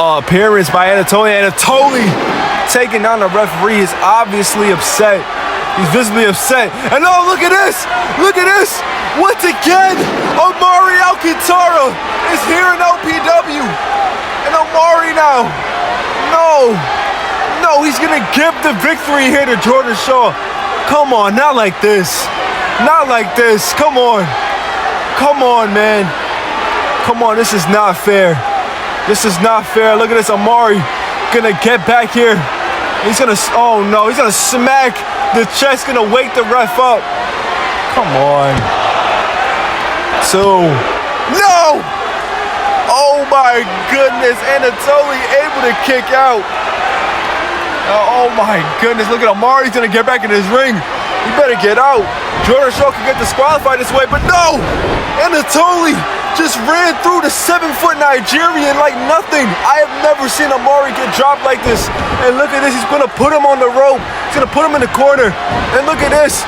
appearance by Anatoly. Anatoly taking down the referee is obviously upset. He's visibly upset. And oh, look at this! Look at this! Once again, Omari Alcantara is here in OPW. And Omari now. No, he's gonna give the victory here to Jordan Shaw. Come on, not like this. Not like this. Come on. Come on, man. Come on, this is not fair. This is not fair. Look at this, Omari gonna get back here. He's gonna, oh no, he's gonna smack the chest, gonna wake the ref up. Come on. So, no! Oh my goodness, Anatoly able to kick out. Oh my goodness, look at Omari's gonna get back in his ring. He better get out. Jordan Shaw can get disqualified this way, but no! Anatoly just ran through the 7-foot Nigerian like nothing. I have never seen Omari get dropped like this. And look at this, he's gonna put him on the rope. He's gonna put him in the corner. And look at this.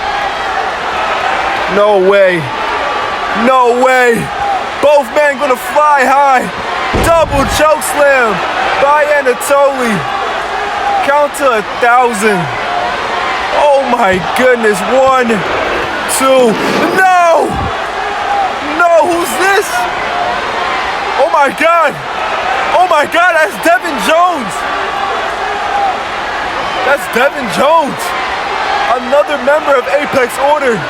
No way. No way. Both men gonna fly high. Double choke slam by Anatoly. Count to 1,000. Oh my goodness. 1, 2. No! No, who's this? Oh my God. Oh my God, that's Devin Jones. That's Devin Jones. Another member of Apex Order.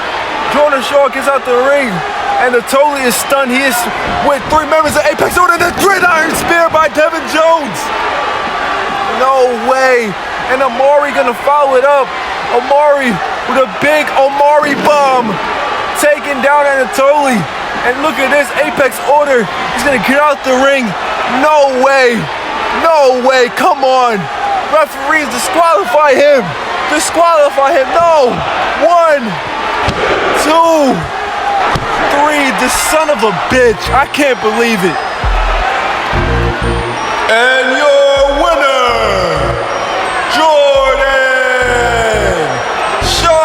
Jordan Shaw gets out the ring. And Anatoly is stunned. He is with 3 members of Apex Order. The Gridiron Spear by Devin Jones. No way. And Omari gonna follow it up. Omari with a big Omari bomb. Taking down Anatoly. And look at this, Apex Order. He's gonna get out the ring. No way. No way. Come on. Referees, disqualify him. Disqualify him. No. 1, 2, 3. This son of a bitch. I can't believe it. And your winner, Jordan Shaw.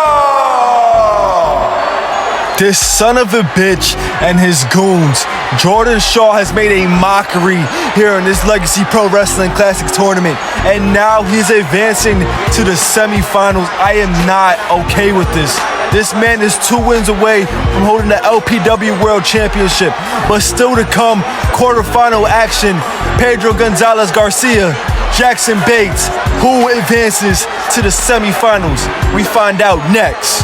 This son of a bitch and his goons. Jordan Shaw has made a mockery here in this Legacy Pro Wrestling Classics tournament. And now he's advancing to the semifinals. I am not okay with this. This man is 2 wins away from holding the LPW World Championship. But still to come, quarterfinal action. Pedro Gonzalez Garcia, Jackson Bates. Who advances to the semifinals? We find out next.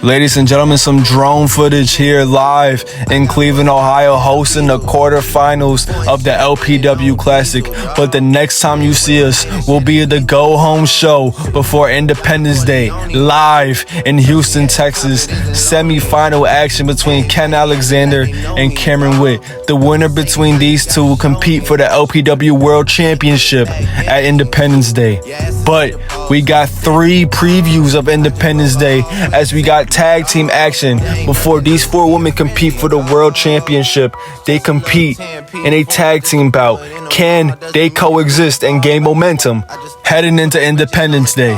Ladies and gentlemen, some drone footage here live in Cleveland, Ohio, hosting the quarterfinals of the LPW Classic. But the next time you see us will be the go-home show before Independence Day, live in Houston, Texas. Semi-final action between Ken Alexander and Cameron Witt. The winner between these two will compete for the LPW World Championship at Independence Day. But we got 3 previews of Independence Day, as we got tag team action before these 4 women compete for the world championship. They compete in a tag team bout. Can they coexist and gain momentum heading into Independence Day?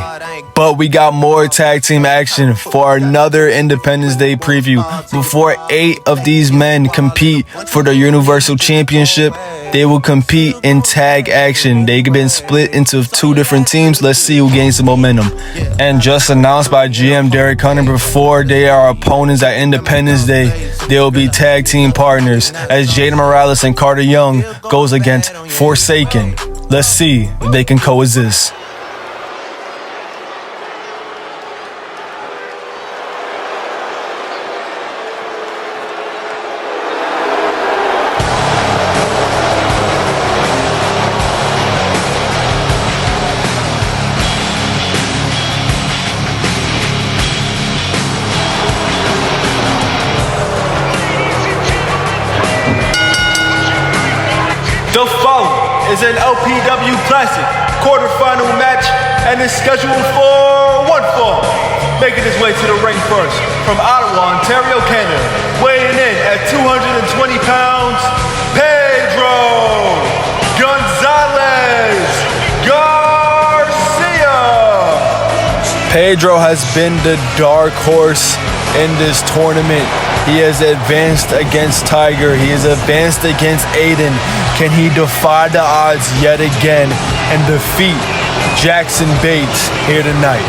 But we got more tag team action for another Independence Day preview. Before 8 of these men compete for the Universal Championship, they will compete in tag action. They've been split into 2 different teams. Let's see who gains the momentum. And just announced by GM Derek Hunter, before they are opponents at Independence Day, they will be tag team partners as Jada Morales and Carter Young goes against Forsaken. Let's see if they can coexist. The following is an LPW Classic quarterfinal match and is scheduled for one fall. Making his way to the ring first from Ottawa, Ontario, Canada, weighing in at 220 pounds, Pedro Gonzalez Garcia. Pedro has been the dark horse in this tournament. He has advanced against Tiger. He has advanced against Aiden. Can he defy the odds yet again and defeat Jackson Bates here tonight?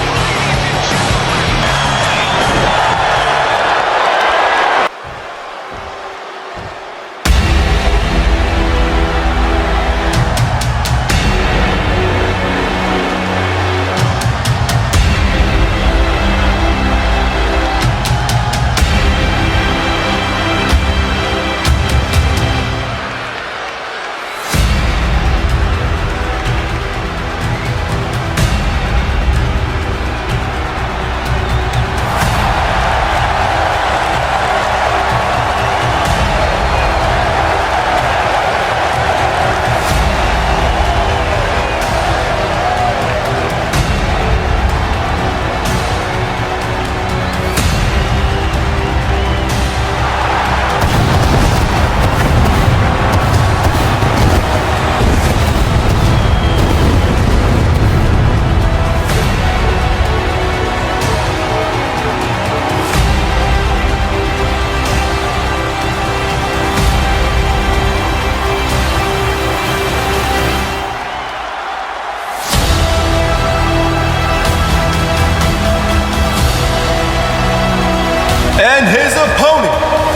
And his opponent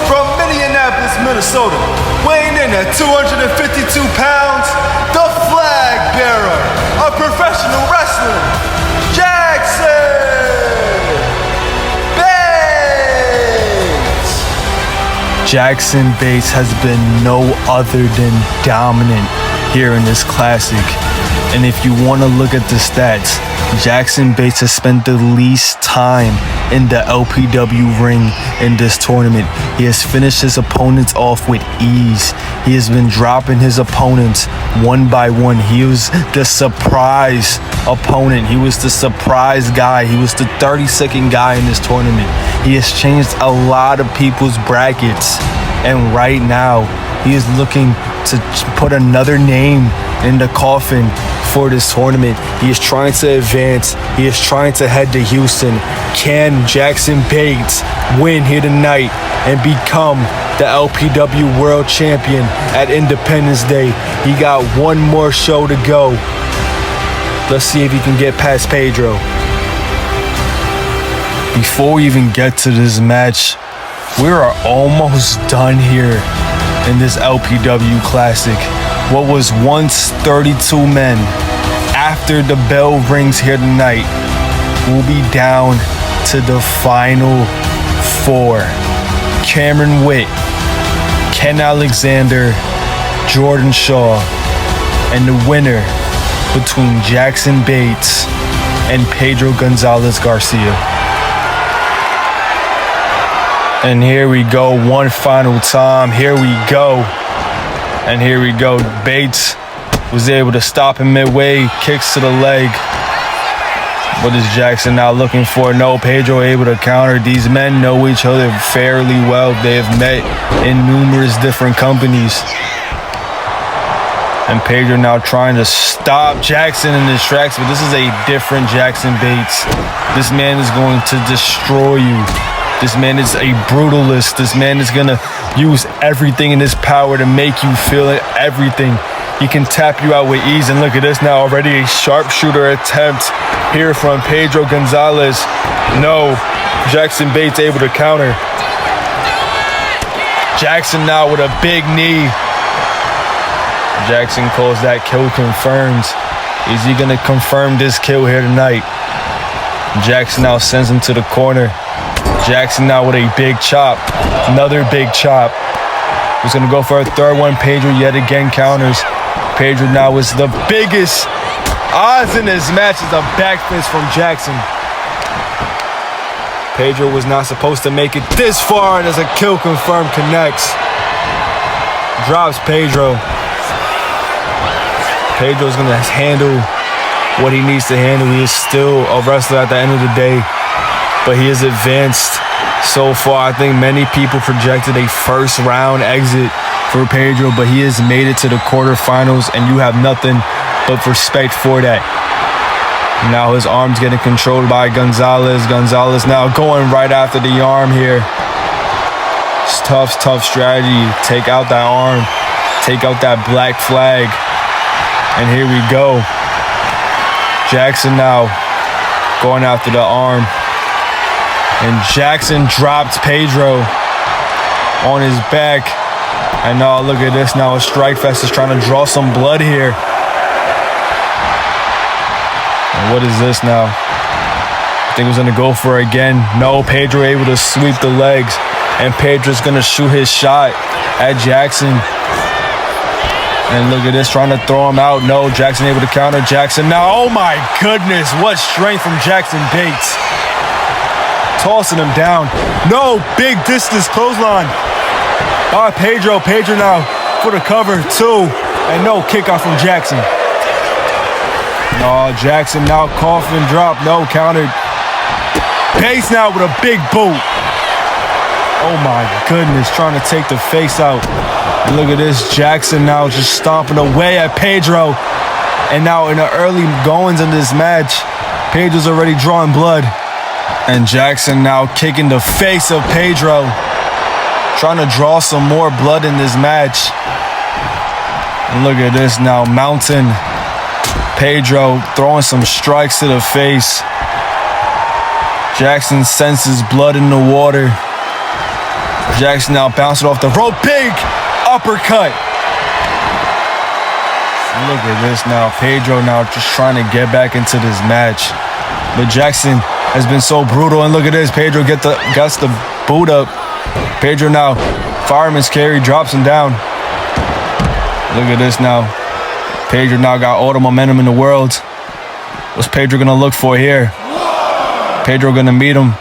from Minneapolis, Minnesota, weighing in at 252 pounds, the flag bearer of professional wrestling, Jackson Bates. Jackson Bates has been no other than dominant here in this classic. And if you want to look at the stats, Jackson Bates has spent the least time in the LPW ring in this tournament. He has finished his opponents off with ease. He has been dropping his opponents one by one. He was the surprise opponent. He was the surprise guy. He was the 32nd guy in this tournament. He has changed a lot of people's brackets. And right now, he is looking to put another name in the coffin for this tournament. He is trying to advance. He is trying to head to Houston. Can Jackson Bates win here tonight and become the LPW World Champion at Independence Day? He got one more show to go. Let's see if he can get past Pedro. Before we even get to this match, we are almost done here in this LPW Classic. What was once 32 men, after the bell rings here tonight, will be down to the final 4. Cameron Witt, Ken Alexander, Jordan Shaw, and the winner between Jackson Bates and Pedro Gonzalez Garcia. And here we go, one final time. Here we go. And here we go. Bates was able to stop him midway, kicks to the leg. What is Jackson now looking for? No, Pedro able to counter. These men know each other fairly well. They have met in numerous different companies. And Pedro now trying to stop Jackson in his tracks, but this is a different Jackson Bates. This man is going to destroy you. This man is a brutalist. This man is going to use everything in his power to make you feel everything. He can tap you out with ease. And look at this now, already a sharpshooter attempt here from Pedro Gonzalez. No, Jackson Bates able to counter. Jackson now with a big knee. Jackson calls that kill confirmed. Is he gonna confirm this kill here tonight? Jackson now sends him to the corner. Jackson now with a big chop. Another big chop. He's gonna go for a third one. Pedro yet again counters. Pedro now is the biggest odds in this match is a back fist from Jackson. Pedro was not supposed to make it this far, and as a kill confirmed connects. Drops Pedro. Pedro's gonna handle what he needs to handle. He is still a wrestler at the end of the day, but he has advanced so far. I think many people projected a first round exit for Pedro, but he has made it to the quarterfinals, and you have nothing but respect for that. Now his arm's getting controlled by Gonzalez. Gonzalez now going right after the arm here. It's tough strategy. Take out that arm. Take out that black flag. And here we go. Jackson now going after the arm. And Jackson drops Pedro on his back. And now look at this now. Strikefest is trying to draw some blood here. And what is this now? I think he was going to go for it again. No, Pedro able to sweep the legs. And Pedro's going to shoot his shot at Jackson. And look at this, trying to throw him out. No, Jackson able to counter. Jackson now. Oh my goodness, what strength from Jackson Bates. Tossing him down. No, big distance clothesline. Pedro now for the cover, two. And no, kick out from Jackson. No, Jackson now coffin drop. No, countered. Bates now with a big boot. Oh my goodness, trying to take the face out. And look at this, Jackson now just stomping away at Pedro. And now in the early goings of this match, Pedro's already drawing blood. And Jackson now kicking the face of Pedro. Trying to draw some more blood in this match. And look at this now, mounting Pedro, throwing some strikes to the face. Jackson senses blood in the water. Jackson now bouncing off the rope, big uppercut. And look at this now, Pedro now just trying to get back into this match. But Jackson has been so brutal, and look at this, Pedro gets the boot up. Pedro now, fireman's carry, drops him down. Look at this now. Pedro now got all the momentum in the world. What's Pedro gonna look for here? Pedro gonna meet him.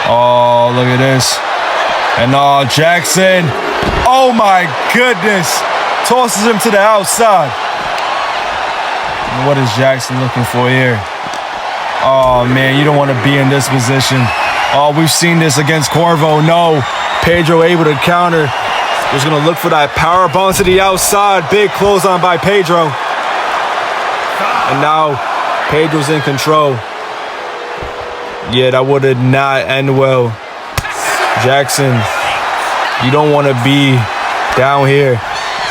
Oh, look at this. And Jackson, oh my goodness, tosses him to the outside. And what is Jackson looking for here? Oh man, you don't want to be in this position. Oh, we've seen this against Corvo. No, Pedro able to counter. He's gonna look for that power bomb to the outside. Big clothesline by Pedro. And now Pedro's in control. Yeah, that would not end well. Jackson, you don't want to be down here.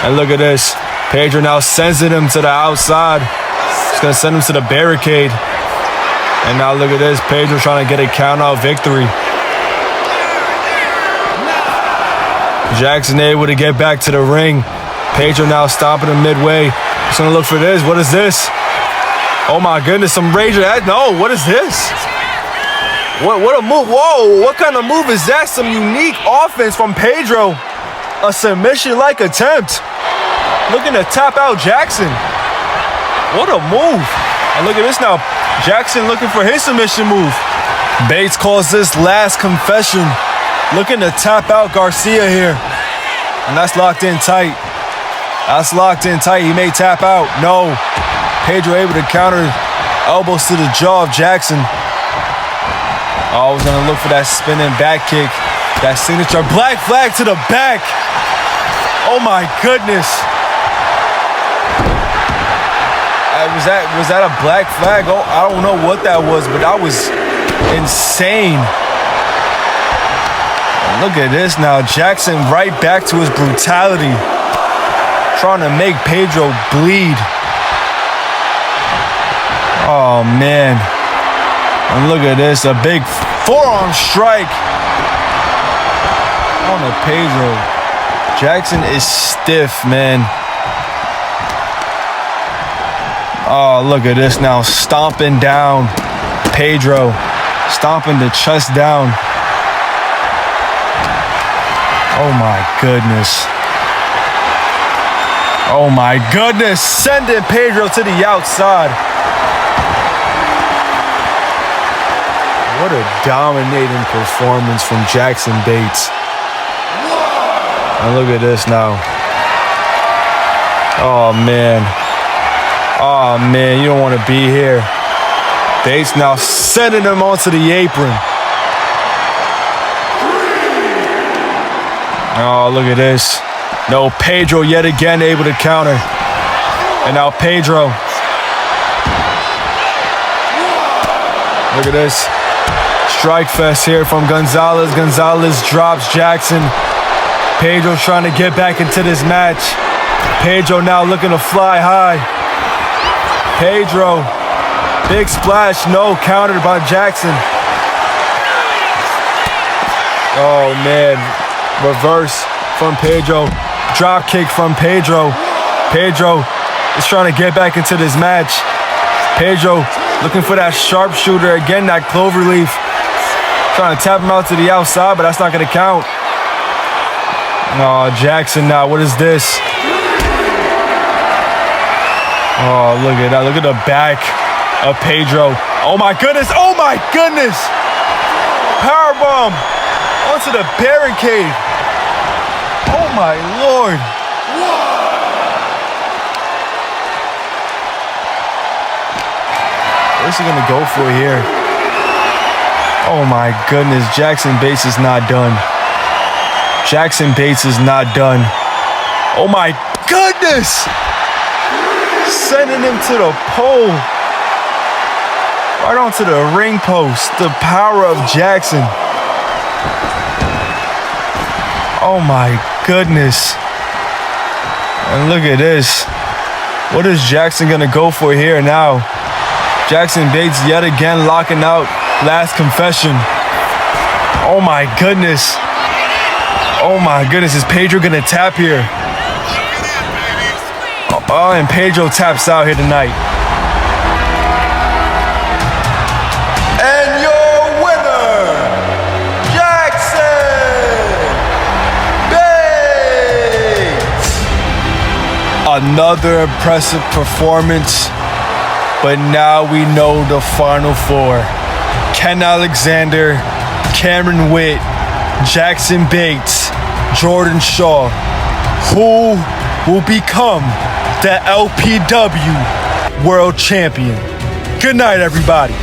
And look at this. Pedro now sends him to the outside. He's gonna send him to the barricade. And now look at this, Pedro trying to get a count-out victory. Jackson able to get back to the ring. Pedro now stopping him midway. He's gonna look for this. What is this? Oh my goodness, some rage. No, what is this? What a move. Whoa, what kind of move is that? Some unique offense from Pedro. A submission-like attempt. Looking to tap out Jackson. What a move. And look at this now. Jackson looking for his submission move. Bates calls this last confession. Looking to tap out Garcia here. And that's locked in tight. That's locked in tight. He may tap out. No. Pedro able to counter Elbows to the jaw of Jackson. Oh, I was gonna look for that spinning back kick. That signature black flag to the back. Oh my goodness. Was that a black flag? Oh, I don't know what that was, but that was insane. Look at this now. Jackson right back to his brutality. Trying to make Pedro bleed. Oh, man. And look at this. A big forearm strike on the Pedro. Jackson is stiff, man. Oh, look at this now. Stomping down Pedro. Stomping the chest down. Oh, my goodness. Oh, my goodness. Sending Pedro to the outside. What a dominating performance from Jackson Bates. And look at this now. Oh, man. Oh, man, you don't want to be here. Bates now sending him onto the apron. Oh, look at this. No, Pedro yet again able to counter. And now Pedro. Look at this. Strike fest here from Gonzalez. Gonzalez drops Jackson. Pedro trying to get back into this match. Pedro now looking to fly high. Pedro, big splash, no, countered by Jackson. Oh man, reverse from Pedro, drop kick from Pedro. Pedro is trying to get back into this match. Pedro looking for that sharpshooter again, that cloverleaf. Trying to tap him out to the outside, but that's not gonna count. Oh, Jackson now, what is this? Oh, look at that. Look at the back of Pedro. Oh, my goodness. Oh, my goodness. Powerbomb onto the barricade. Oh, my Lord. What's he going to go for here? Oh, my goodness. Jackson Bates is not done. Jackson Bates is not done. Oh, my goodness. Sending him to the pole. Right onto the ring post. The power of Jackson. Oh my goodness. And look at this. What is Jackson gonna go for here now? Jackson Bates yet again locking out Last Confession. Oh my goodness. Oh my goodness. Is Pedro gonna tap here? Oh, and Pedro taps out here tonight. And your winner, Jackson Bates. Another impressive performance, but now we know the final four. Ken Alexander, Cameron Witt, Jackson Bates, Jordan Shaw. Who will become the LPW World Champion? Good night, everybody.